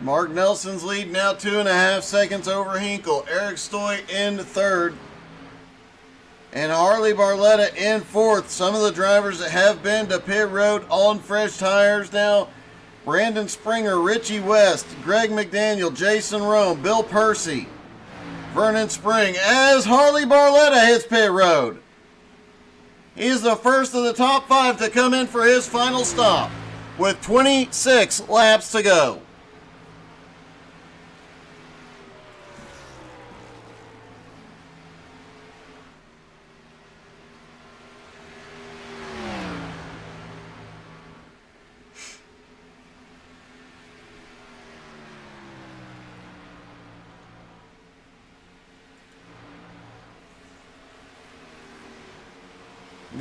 Mark Nelson's lead now 2.5 seconds over Hinkle. Eric Stoy in third. And Harley Barletta in fourth. Some of the drivers that have been to pit road on fresh tires now. Brandon Springer, Richie West, Greg McDaniel, Jason Rome, Bill Percy, Vernon Spring as Harley Barletta hits pit road. He's the first of the top 5 to come in for his final stop with 26 laps to go.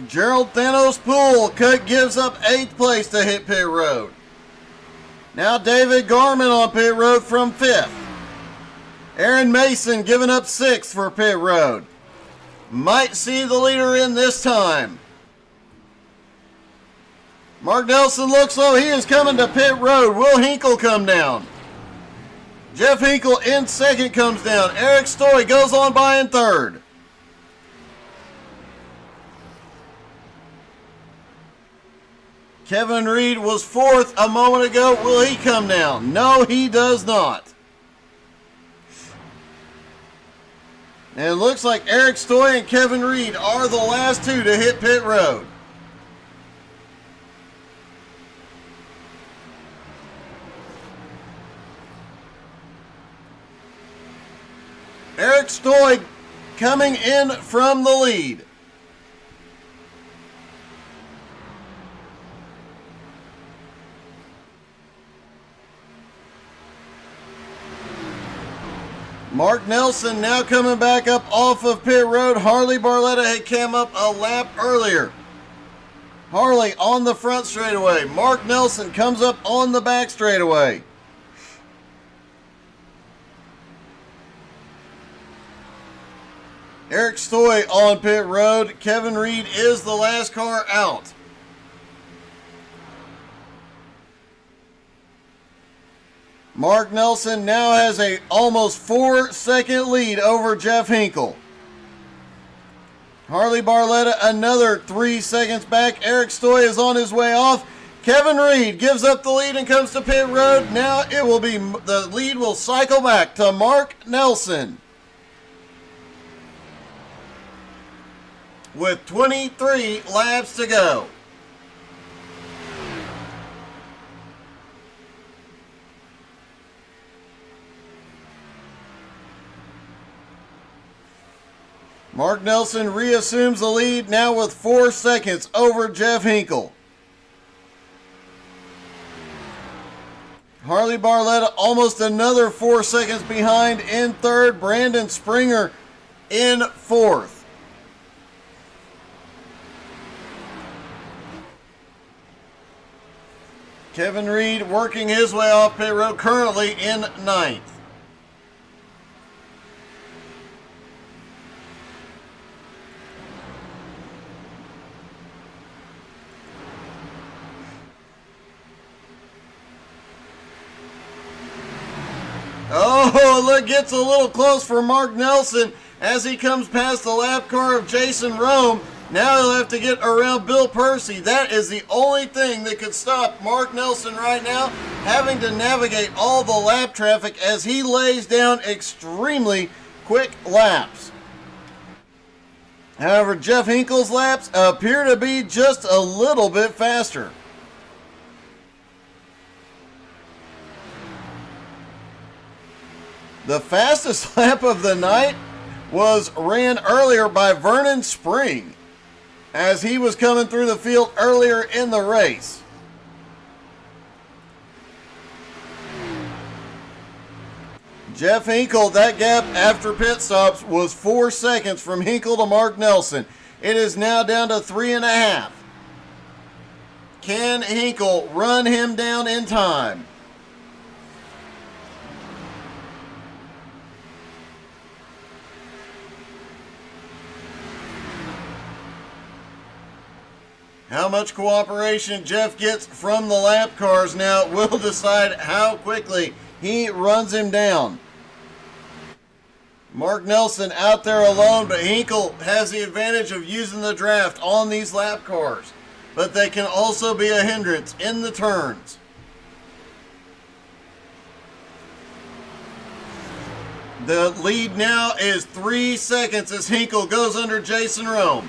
Gerald Thanos Poole gives up 8th place to hit pit road. Now David Garman on pit road from 5th. Aaron Mason giving up 6th for pit road. Might see the leader in this time. Mark Nelson looks low. He is coming to pit road. Will Hinkle come down? Jeff Hinkle in second comes down. Eric Stoy goes on by in third. Kevin Reed was fourth a moment ago. Will he come down? No, he does not. And it looks like Eric Stoy and Kevin Reed are the last 2 to hit pit road. Eric Stoy coming in from the lead. Mark Nelson now coming back up off of pit road. Harley Barletta had come up a lap earlier. Harley on the front straightaway. Mark Nelson comes up on the back straightaway. Eric Stoy on pit road. Kevin Reed is the last car out. Mark Nelson now has a almost 4-second lead over Jeff Hinkle. Harley Barletta another 3 seconds back. Eric Stoy is on his way off. Kevin Reed gives up the lead and comes to pit road. Now it will be, the lead will cycle back to Mark Nelson. With 23 laps to go. Mark Nelson reassumes the lead now with 4 seconds over Jeff Hinkle. Harley Barletta almost another 4 seconds behind in third. Brandon Springer in fourth. Kevin Reed working his way off pit road, currently in ninth. Oh, it gets a little close for Mark Nelson as he comes past the lap car of Jason Rome. Now he'll have to get around Bill Percy. That is the only thing that could stop Mark Nelson right now, having to navigate all the lap traffic as he lays down extremely quick laps. However, Jeff Hinkle's laps appear to be just a little bit faster. The fastest lap of the night was ran earlier by Vernon Spring as he was coming through the field earlier in the race. Jeff Hinkle, that gap after pit stops was 4 seconds from Hinkle to Mark Nelson. It is now down to 3.5. Can Hinkle run him down in time? How much cooperation Jeff gets from the lap cars now will decide how quickly he runs him down. Mark Nelson out there alone, but Hinkle has the advantage of using the draft on these lap cars. But they can also be a hindrance in the turns. The lead now is 3 seconds as Hinkle goes under Jason Rome.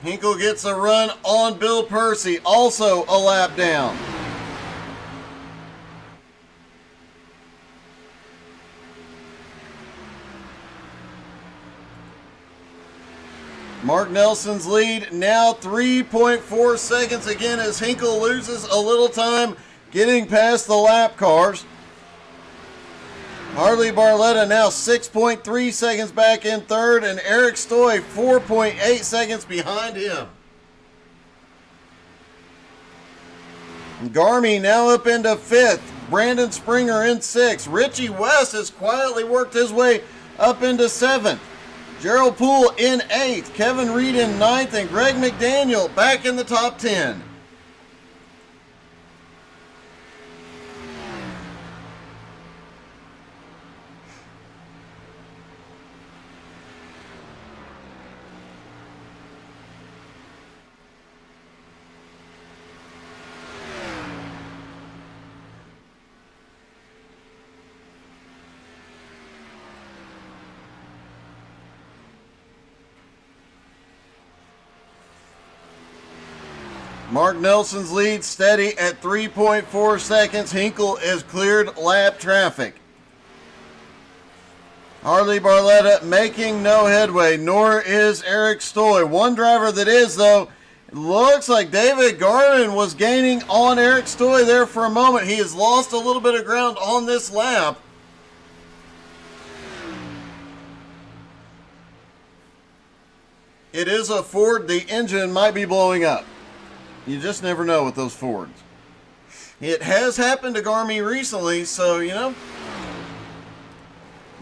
Hinkle gets a run on Bill Percy, also a lap down. Mark Nelson's lead now 3.4 seconds again as Hinkle loses a little time getting past the lap cars. Harley Barletta now 6.3 seconds back in third, and Eric Stoy 4.8 seconds behind him. Garmy now up into fifth. Brandon Springer in sixth. Richie West has quietly worked his way up into seventh. Gerald Poole in eighth. Kevin Reed in ninth, and Greg McDaniel back in the top 10. Mark Nelson's lead steady at 3.4 seconds. Hinkle has cleared lap traffic. Harley Barletta making no headway, nor is Eric Stoy. One driver that is, though, it looks like David Garvin was gaining on Eric Stoy there for a moment. He has lost a little bit of ground on this lap. It is a Ford. The engine might be blowing up. You just never know with those Fords. It has happened to Garmy recently, so, you know.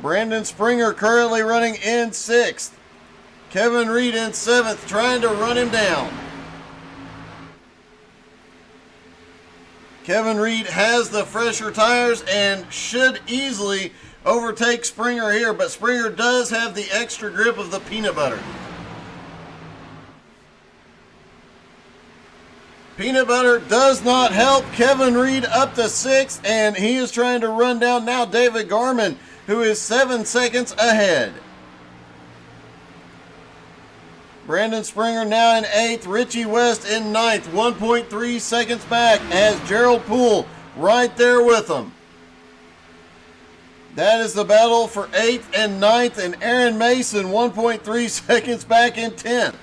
Brandon Springer currently running in sixth. Kevin Reed in seventh, trying to run him down. Kevin Reed has the fresher tires and should easily overtake Springer here, but Springer does have the extra grip of the peanut butter. Peanut butter does not help. Kevin Reed up to sixth, and he is trying to run down now David Garman, who is 7 seconds ahead. Brandon Springer now in eighth. Richie West in ninth, 1.3 seconds back as Gerald Poole right there with him. That is the battle for eighth and ninth, and Aaron Mason 1.3 seconds back in 10th.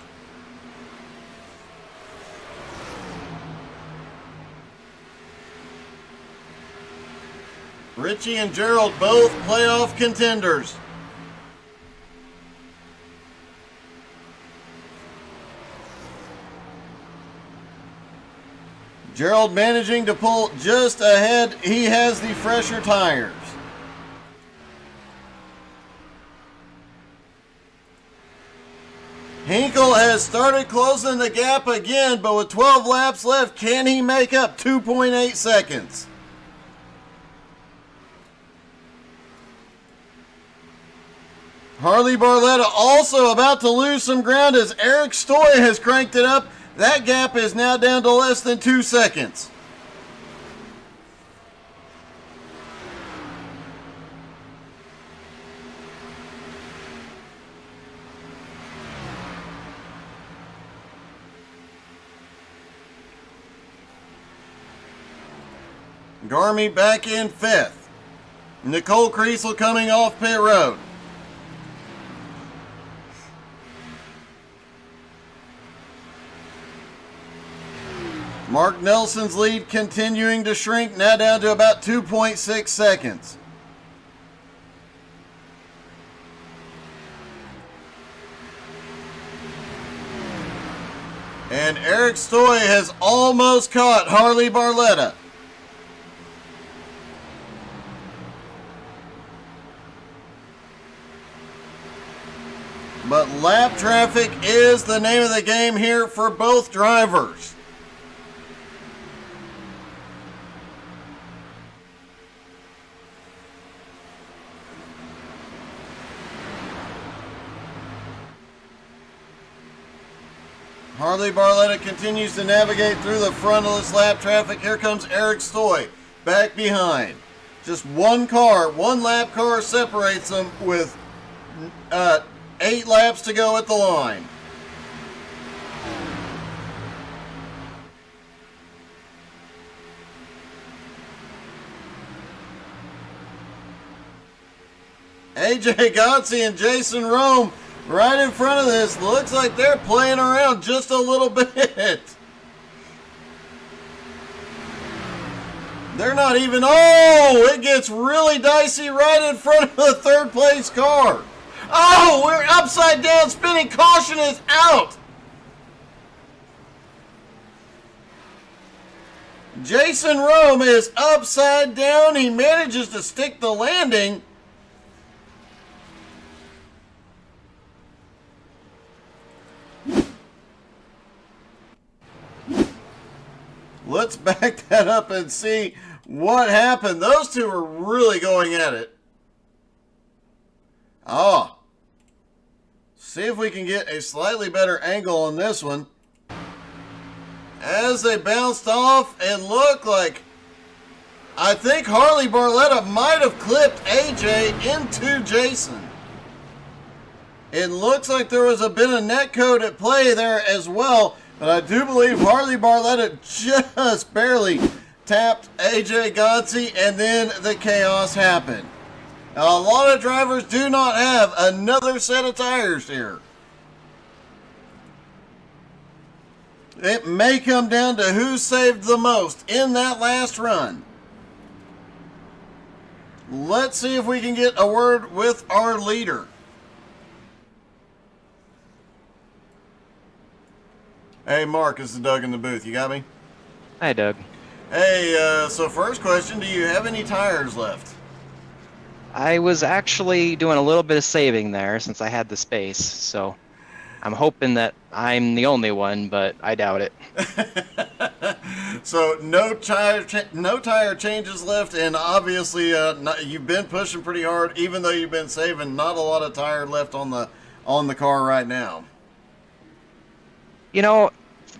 Richie and Gerald both playoff contenders. Gerald managing to pull just ahead. He has the fresher tires. Hinkle has started closing the gap again, but with 12 laps left, can he make up 2.8 seconds? Harley Barletta also about to lose some ground as Eric Stoy has cranked it up. That gap is now down to less than 2 seconds. Garmy back in 5th. Nicole Creasel coming off pit road. Mark Nelson's lead continuing to shrink, now down to about 2.6 seconds. And Eric Stoy has almost caught Harley Barletta. But lap traffic is the name of the game here for both drivers. Harley Barletta continues to navigate through the front of this lap traffic. Here comes Eric Stoy back behind. Just one car, one lap car separates them with 8 laps to go at the line. AJ Gotze and Jason Rome right in front of this. Looks like they're playing around just a little bit. They're not even, oh, it gets really dicey right in front of the third place car. Oh, we're upside down spinning. Caution is out. Jason Rome is upside down. He manages to stick the landing. Let's back that up and see what happened. Those two are really going at it. Oh. See if we can get a slightly better angle on this one. As they bounced off and looked like, I think Harley Barletta might have clipped AJ into Jason. It looks like there was a bit of netcode at play there as well, but I do believe Harley Barletta just barely tapped AJ Gotze, and then the chaos happened. Now, a lot of drivers do not have another set of tires here. It may come down to who saved the most in that last run. Let's see if we can get a word with our leader. Hey, Mark, this is Doug in the booth. You got me? Hi, Doug. Hey, so first question, do you have any tires left? I was actually doing a little bit of saving there since I had the space, so I'm hoping that I'm the only one, but I doubt it. So no tire changes left, and obviously you've been pushing pretty hard, even though you've been saving. Not a lot of tire left on the car right now. You know,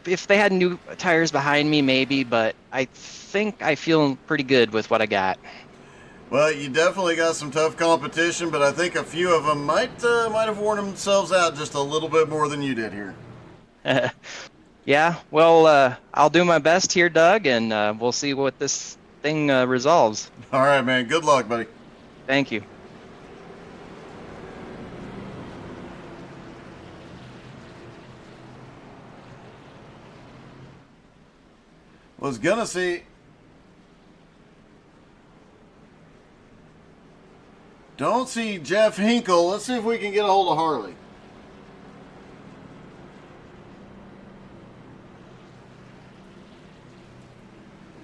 if they had new tires behind me, maybe, but I think I feel pretty good with what I got. Well, you definitely got some tough competition, but I think a few of them might have worn themselves out just a little bit more than you did here. Yeah, well, I'll do my best here, Doug, and we'll see what this thing resolves. All right, man. Good luck, buddy. Thank you. Was gonna see. Don't see Jeff Hinkle. Let's see if we can get a hold of Harley.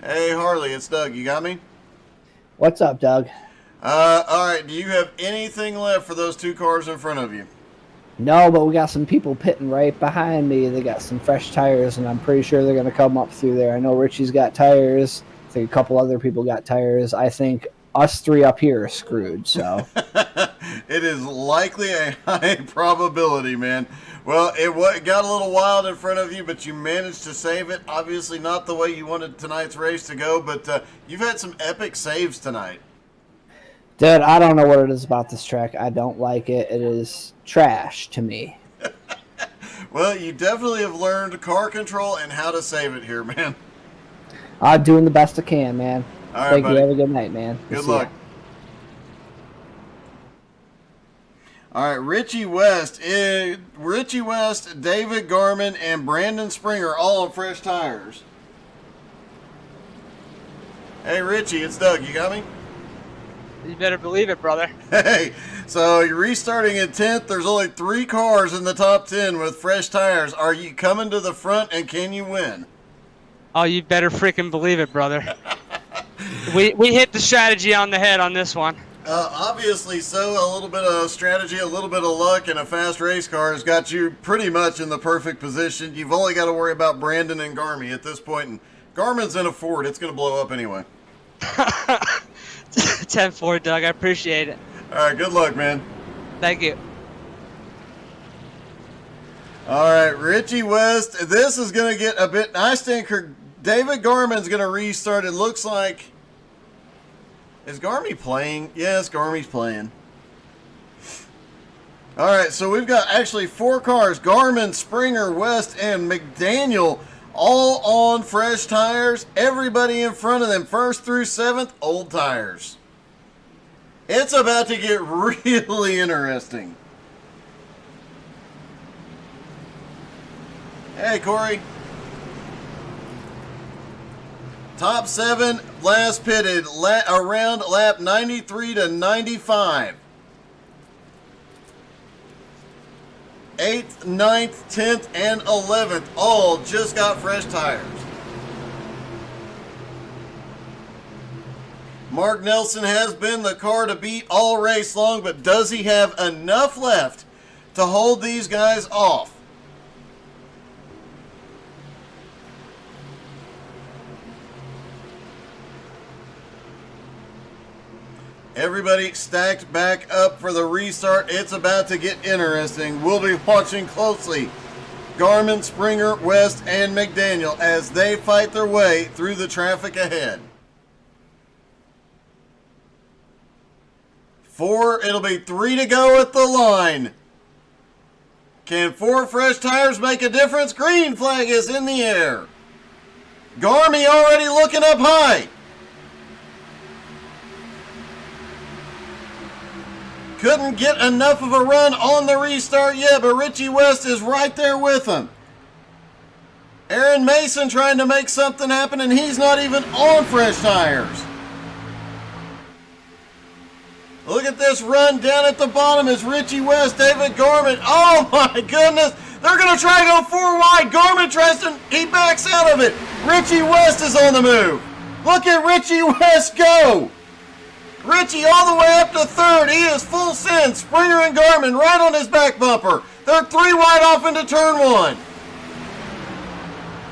Hey, Harley, it's Doug. You got me? What's up, Doug? All right. Do you have anything left for those two cars in front of you? No, but we got some people pitting right behind me. They got some fresh tires, and I'm pretty sure they're going to come up through there. I know Richie's got tires. I think a couple other people got tires. I think us three up here are screwed, so. It is likely a high probability, man. Well, it got a little wild in front of you, but you managed to save it. Obviously not the way you wanted tonight's race to go, but you've had some epic saves tonight. Dude, I don't know what it is about this track. I don't like it. It is trash to me. Well, you definitely have learned car control and how to save it here, man. I'm doing the best I can, man. All right, Thank buddy. you. Have a good night, man. Good See ya. luck. All right, Richie West, David Garman, and Brandon Springer all on fresh tires. Hey, Richie, it's Doug. You got me? You better believe it, brother. Hey, so you're restarting in 10th. There's only 3 cars in the top 10 with fresh tires. Are you coming to the front, and can you win? Oh, you better freaking believe it, brother. we hit the strategy on the head on this one. Obviously so. A little bit of strategy, a little bit of luck, and a fast race car has got you pretty much in the perfect position. You've only got to worry about Brandon and Garmy at this point. And Garmin's in a Ford. It's going to blow up anyway. 10-4, Doug. I appreciate it. All right, good luck, man. Thank you. All right, Richie West. This is going to get a bit. I think David Garman's going to restart. It looks like. Is Garmy playing? Yes, Garmy's playing. All right, so we've got actually 4 cars. Garman, Springer, West, and McDaniel all on fresh tires. Everybody in front of them, 1st through 7th, old tires. It's about to get really interesting. Hey, Corey. Top 7, last pitted, around lap 93 to 95. 8th, 9th, 10th, and 11th all just got fresh tires. Mark Nelson has been the car to beat all race long, but does he have enough left to hold these guys off? Everybody stacked back up for the restart. It's about to get interesting. We'll be watching closely Garman, Springer, West, and McDaniel as they fight their way through the traffic ahead. 4, it'll be 3 to go at the line. Can 4 fresh tires make a difference? Green flag is in the air. Garmy already looking up high. Couldn't get enough of a run on the restart yet, but Richie West is right there with him. Aaron Mason trying to make something happen, and he's not even on fresh tires. Look at this run down at the bottom is Richie West, David Garman. Oh my goodness. They're going to try to go 4 wide. Garman tries to, he backs out of it. Richie West is on the move. Look at Richie West go. Richie all the way up to 3rd. He is full send. Springer and Garman right on his back bumper. They're 3 wide off into turn 1.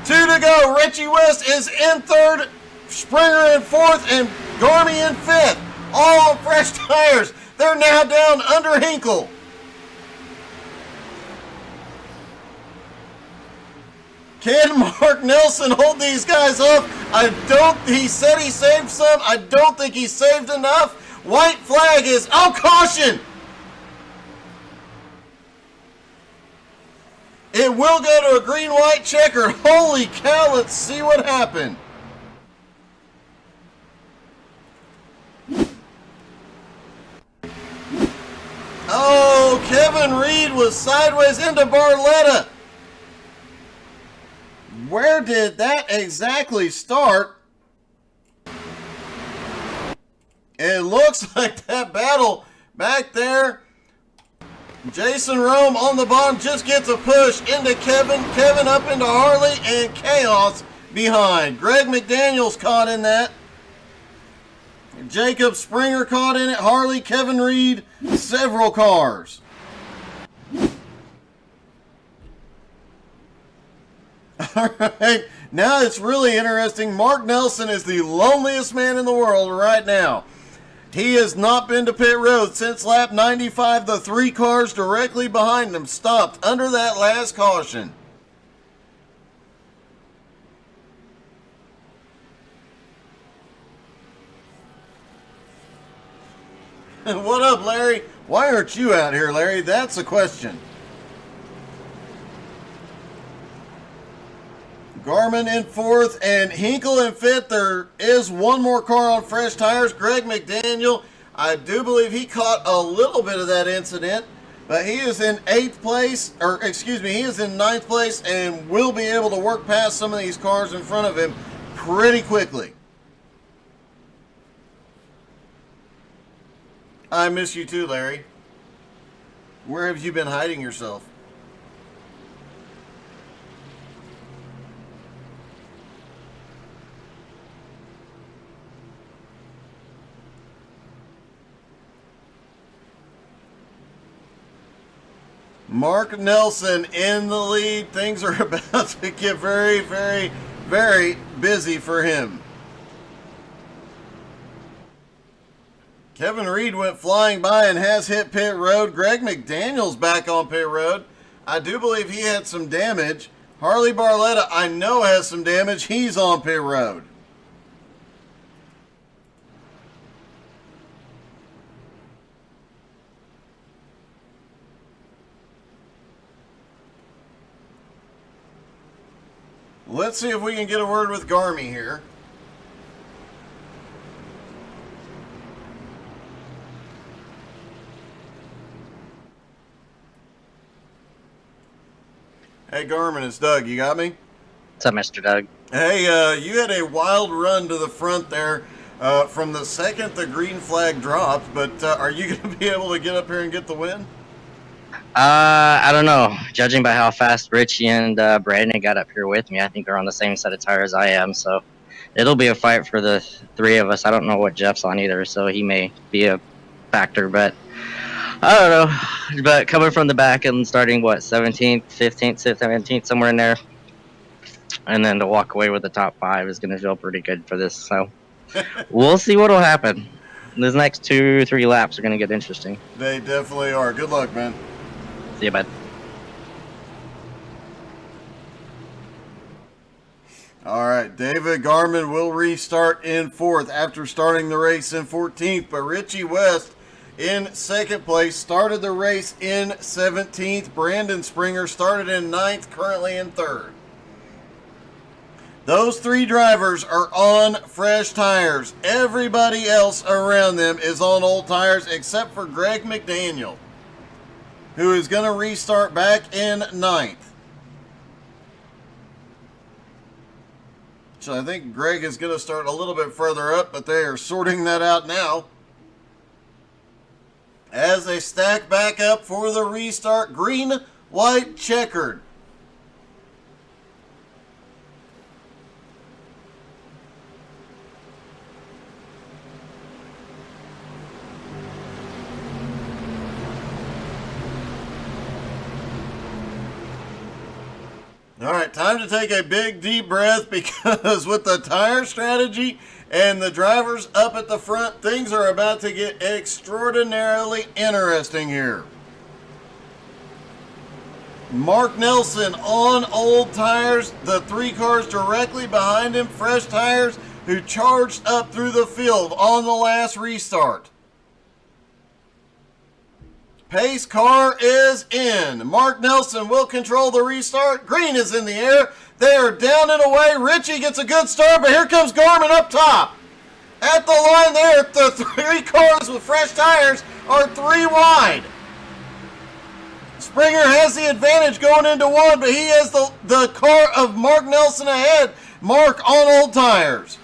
2 to go. Richie West is in 3rd. Springer in 4th and Garmy in 5th. All on fresh tires. They're now down under Hinkle. Can Mark Nelson hold these guys off? He said he saved some. I don't think he saved enough. White flag is, oh, caution! It will go to a green-white checker. Holy cow, let's see what happened. Oh, Kevin Reed was sideways into Barletta. Where did that exactly start? It looks like that battle back there. Jason Rome on the bottom just gets a push into Kevin. Kevin up into Harley and chaos behind. Greg McDaniel's caught in that. Jacob Springer caught in it. Harley, Kevin Reed, several cars. All right, now it's really interesting. Mark Nelson is the loneliest man in the world right now. He has not been to pit road since lap 95. The 3 cars directly behind him stopped under that last caution. What up, Larry? Why aren't you out here, Larry? That's the question. Garmin in 4th and Hinkle in 5th. There is one more car on fresh tires. Greg McDaniel, I do believe he caught a little bit of that incident, but he is in 8th place, or excuse me, he is in 9th place and will be able to work past some of these cars in front of him pretty quickly. I miss you too, Larry. Where have you been hiding yourself? Mark Nelson in the lead. Things are about to get very, very, very busy for him. Kevin Reed went flying by and has hit pit road. Greg McDaniel's back on pit road. I do believe he had some damage. Harley Barletta, I know, has some damage. He's on pit road. Let's see if we can get a word with Garmy here. Hey, Garmin, it's Doug. You got me? What's up, Mr. Doug? Hey, you had a wild run to the front there. From the second the green flag dropped, but are you going to be able to get up here and get the win? I don't know. Judging by how fast Richie and Brandon got up here with me, I think they're on the same set of tires I am, so it'll be a fight for the 3 of us. I don't know what Jeff's on either, so he may be a factor, but I don't know. But coming from the back and starting, 17th, 15th, 17th, somewhere in there, and then to walk away with the top 5 is going to feel pretty good for this, so we'll see what will happen. These next 2-3 laps are going to get interesting. They definitely are. Good luck, man. See you, bud. All right, David Garmin will restart in 4th after starting the race in 14th, but Richie West in 2nd place started the race in 17th. Brandon Springer started in 9th, currently in 3rd. Those 3 drivers are on fresh tires. Everybody else around them is on old tires except for Greg McDaniel, who is going to restart back in 9th. So I think Greg is going to start a little bit further up, but they are sorting that out now. As they stack back up for the restart, green, white, checkered. All right, time to take a big deep breath because with the tire strategy and the drivers up at the front, things are about to get extraordinarily interesting here. Mark Nelson on old tires, the 3 cars directly behind him, fresh tires, who charged up through the field on the last restart. Pace car is in. Mark Nelson will control the restart. Green is in the air. They are down and away. Richie gets a good start, but here comes Garmin up top. At the line there, the 3 cars with fresh tires are 3 wide. Springer has the advantage going into 1, but he has the car of Mark Nelson ahead. Mark on old tires.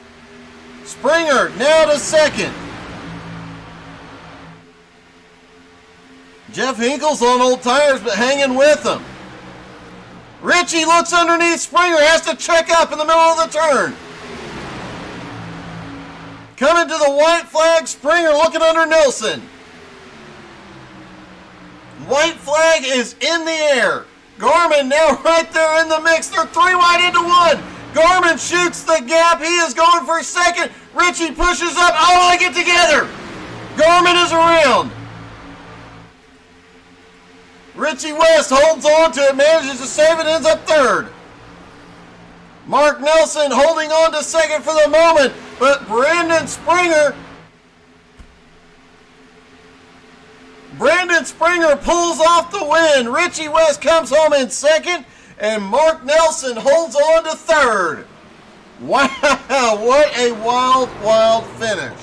Springer now to 2nd. Jeff Hinkle's on old tires, but hanging with him. Richie looks underneath Springer, has to check up in the middle of the turn. Coming to the white flag, Springer looking under Nelson. White flag is in the air. Garmin now right there in the mix. They're 3 wide into 1. Garmin shoots the gap. He is going for second. Richie pushes up. Oh, they get together. Garmin is around. Richie West holds on to it, manages to save it, ends up third. Mark Nelson holding on to second for the moment, but Brandon Springer pulls off the win. Richie West comes home in second, and Mark Nelson holds on to third. Wow, what a wild, wild finish.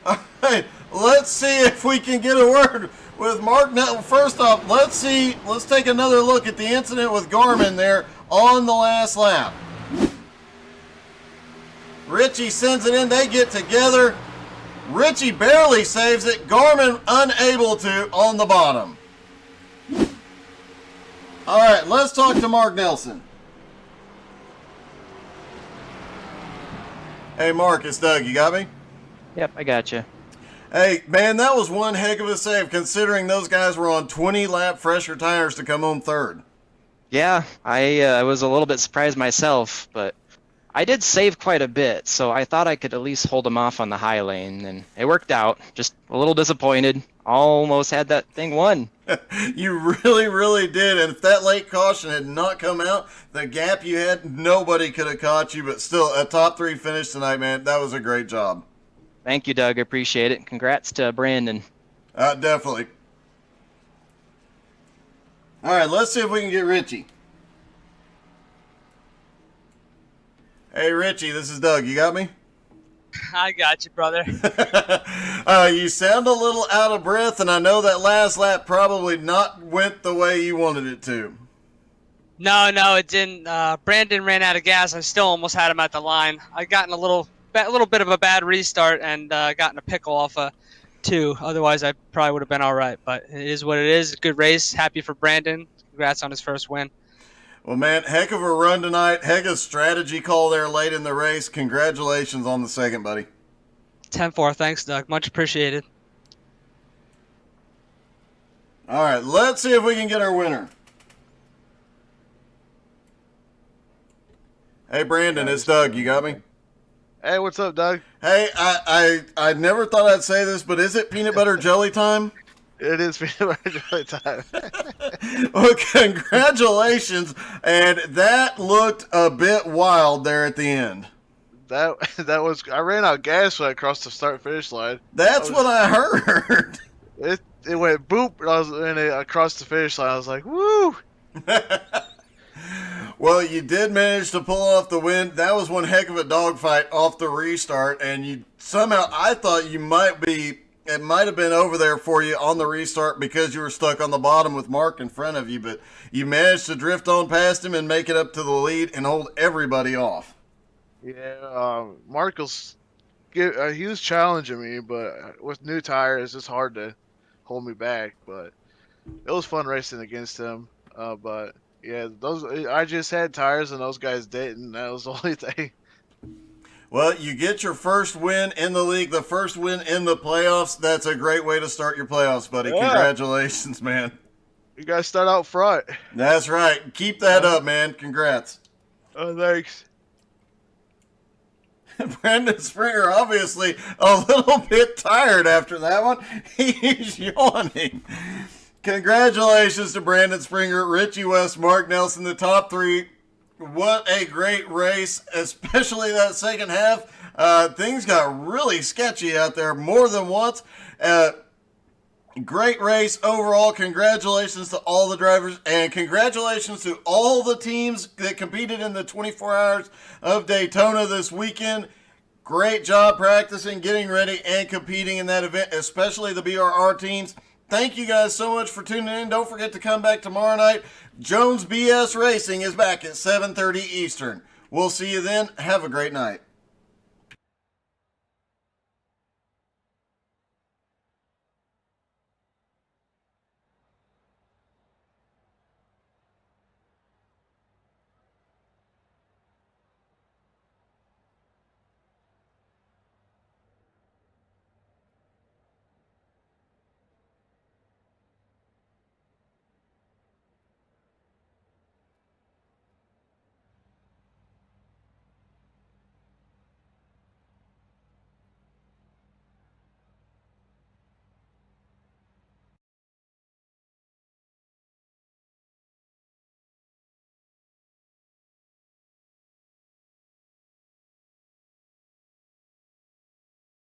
All right, let's see if we can get a word with Mark Nelson. First off, let's take another look at the incident with Garmin there on the last lap. Richie sends it in, they get together. Richie barely saves it, Garmin unable to on the bottom. All right, let's talk to Mark Nelson. Hey Mark, it's Doug, you got me? Yep, I got you. Hey, man, that was one heck of a save considering those guys were on 20-lap fresher tires to come home third. Yeah, I was a little bit surprised myself, but I did save quite a bit, so I thought I could at least hold them off on the high lane, and it worked out. Just a little disappointed. Almost had that thing won. You really, really did. And if that late caution had not come out, the gap you had, nobody could have caught you. But still, a top 3 finish tonight, man. That was a great job. Thank you, Doug. I appreciate it. Congrats to Brandon. Definitely. All right, let's see if we can get Richie. Hey, Richie, this is Doug. You got me? I got you, brother. You sound a little out of breath, and I know that last lap probably not went the way you wanted it to. No, it didn't. Brandon ran out of gas. I still almost had him at the line. I got in a little bit of a bad restart and got in a pickle off a 2. Otherwise, I probably would have been all right. But it is what it is. Good race. Happy for Brandon. Congrats on his first win. Well, man, heck of a run tonight. Heck of a strategy call there late in the race. Congratulations on the second, buddy. 10-4. Thanks, Doug. Much appreciated. All right, let's see if we can get our winner. Hey, Brandon, it's Doug. You got me? Hey, what's up, Doug? Hey, I never thought I'd say this, but is it peanut butter jelly time? It is peanut butter jelly time. Well, congratulations. And that looked a bit wild there at the end. That was. I ran out of gas when I crossed the start-finish line. That's what I heard. It went boop, and I crossed the finish line. I was like, woo! Well, you did manage to pull off the win. That was one heck of a dogfight off the restart, and you somehow, I thought it might have been over there for you on the restart because you were stuck on the bottom with Mark in front of you, but you managed to drift on past him and make it up to the lead and hold everybody off. Yeah, Mark he was challenging me, but with new tires, it's hard to hold me back. But it was fun racing against him. But yeah, I just had tires and those guys didn't. That was the only thing. Well, you get your first win in the league, the first win in the playoffs. That's a great way to start your playoffs, buddy. Yeah. Congratulations, man. You guys start out front. That's right. Keep that up, man. Congrats. Oh, thanks. Brandon Springer, obviously a little bit tired after that one. He's yawning. Congratulations to Brandon Springer, Richie West, Mark Nelson, the top 3. What a great race, especially that second half. Things got really sketchy out there more than once. Great race overall. Congratulations to all the drivers, and congratulations to all the teams that competed in the 24 Hours of Daytona this weekend. Great job practicing, getting ready, and competing in that event, especially the BRR teams. Thank you guys so much for tuning in. Don't forget to come back tomorrow night. Jones BS Racing is back at 7:30 Eastern. We'll see you then. Have a great night.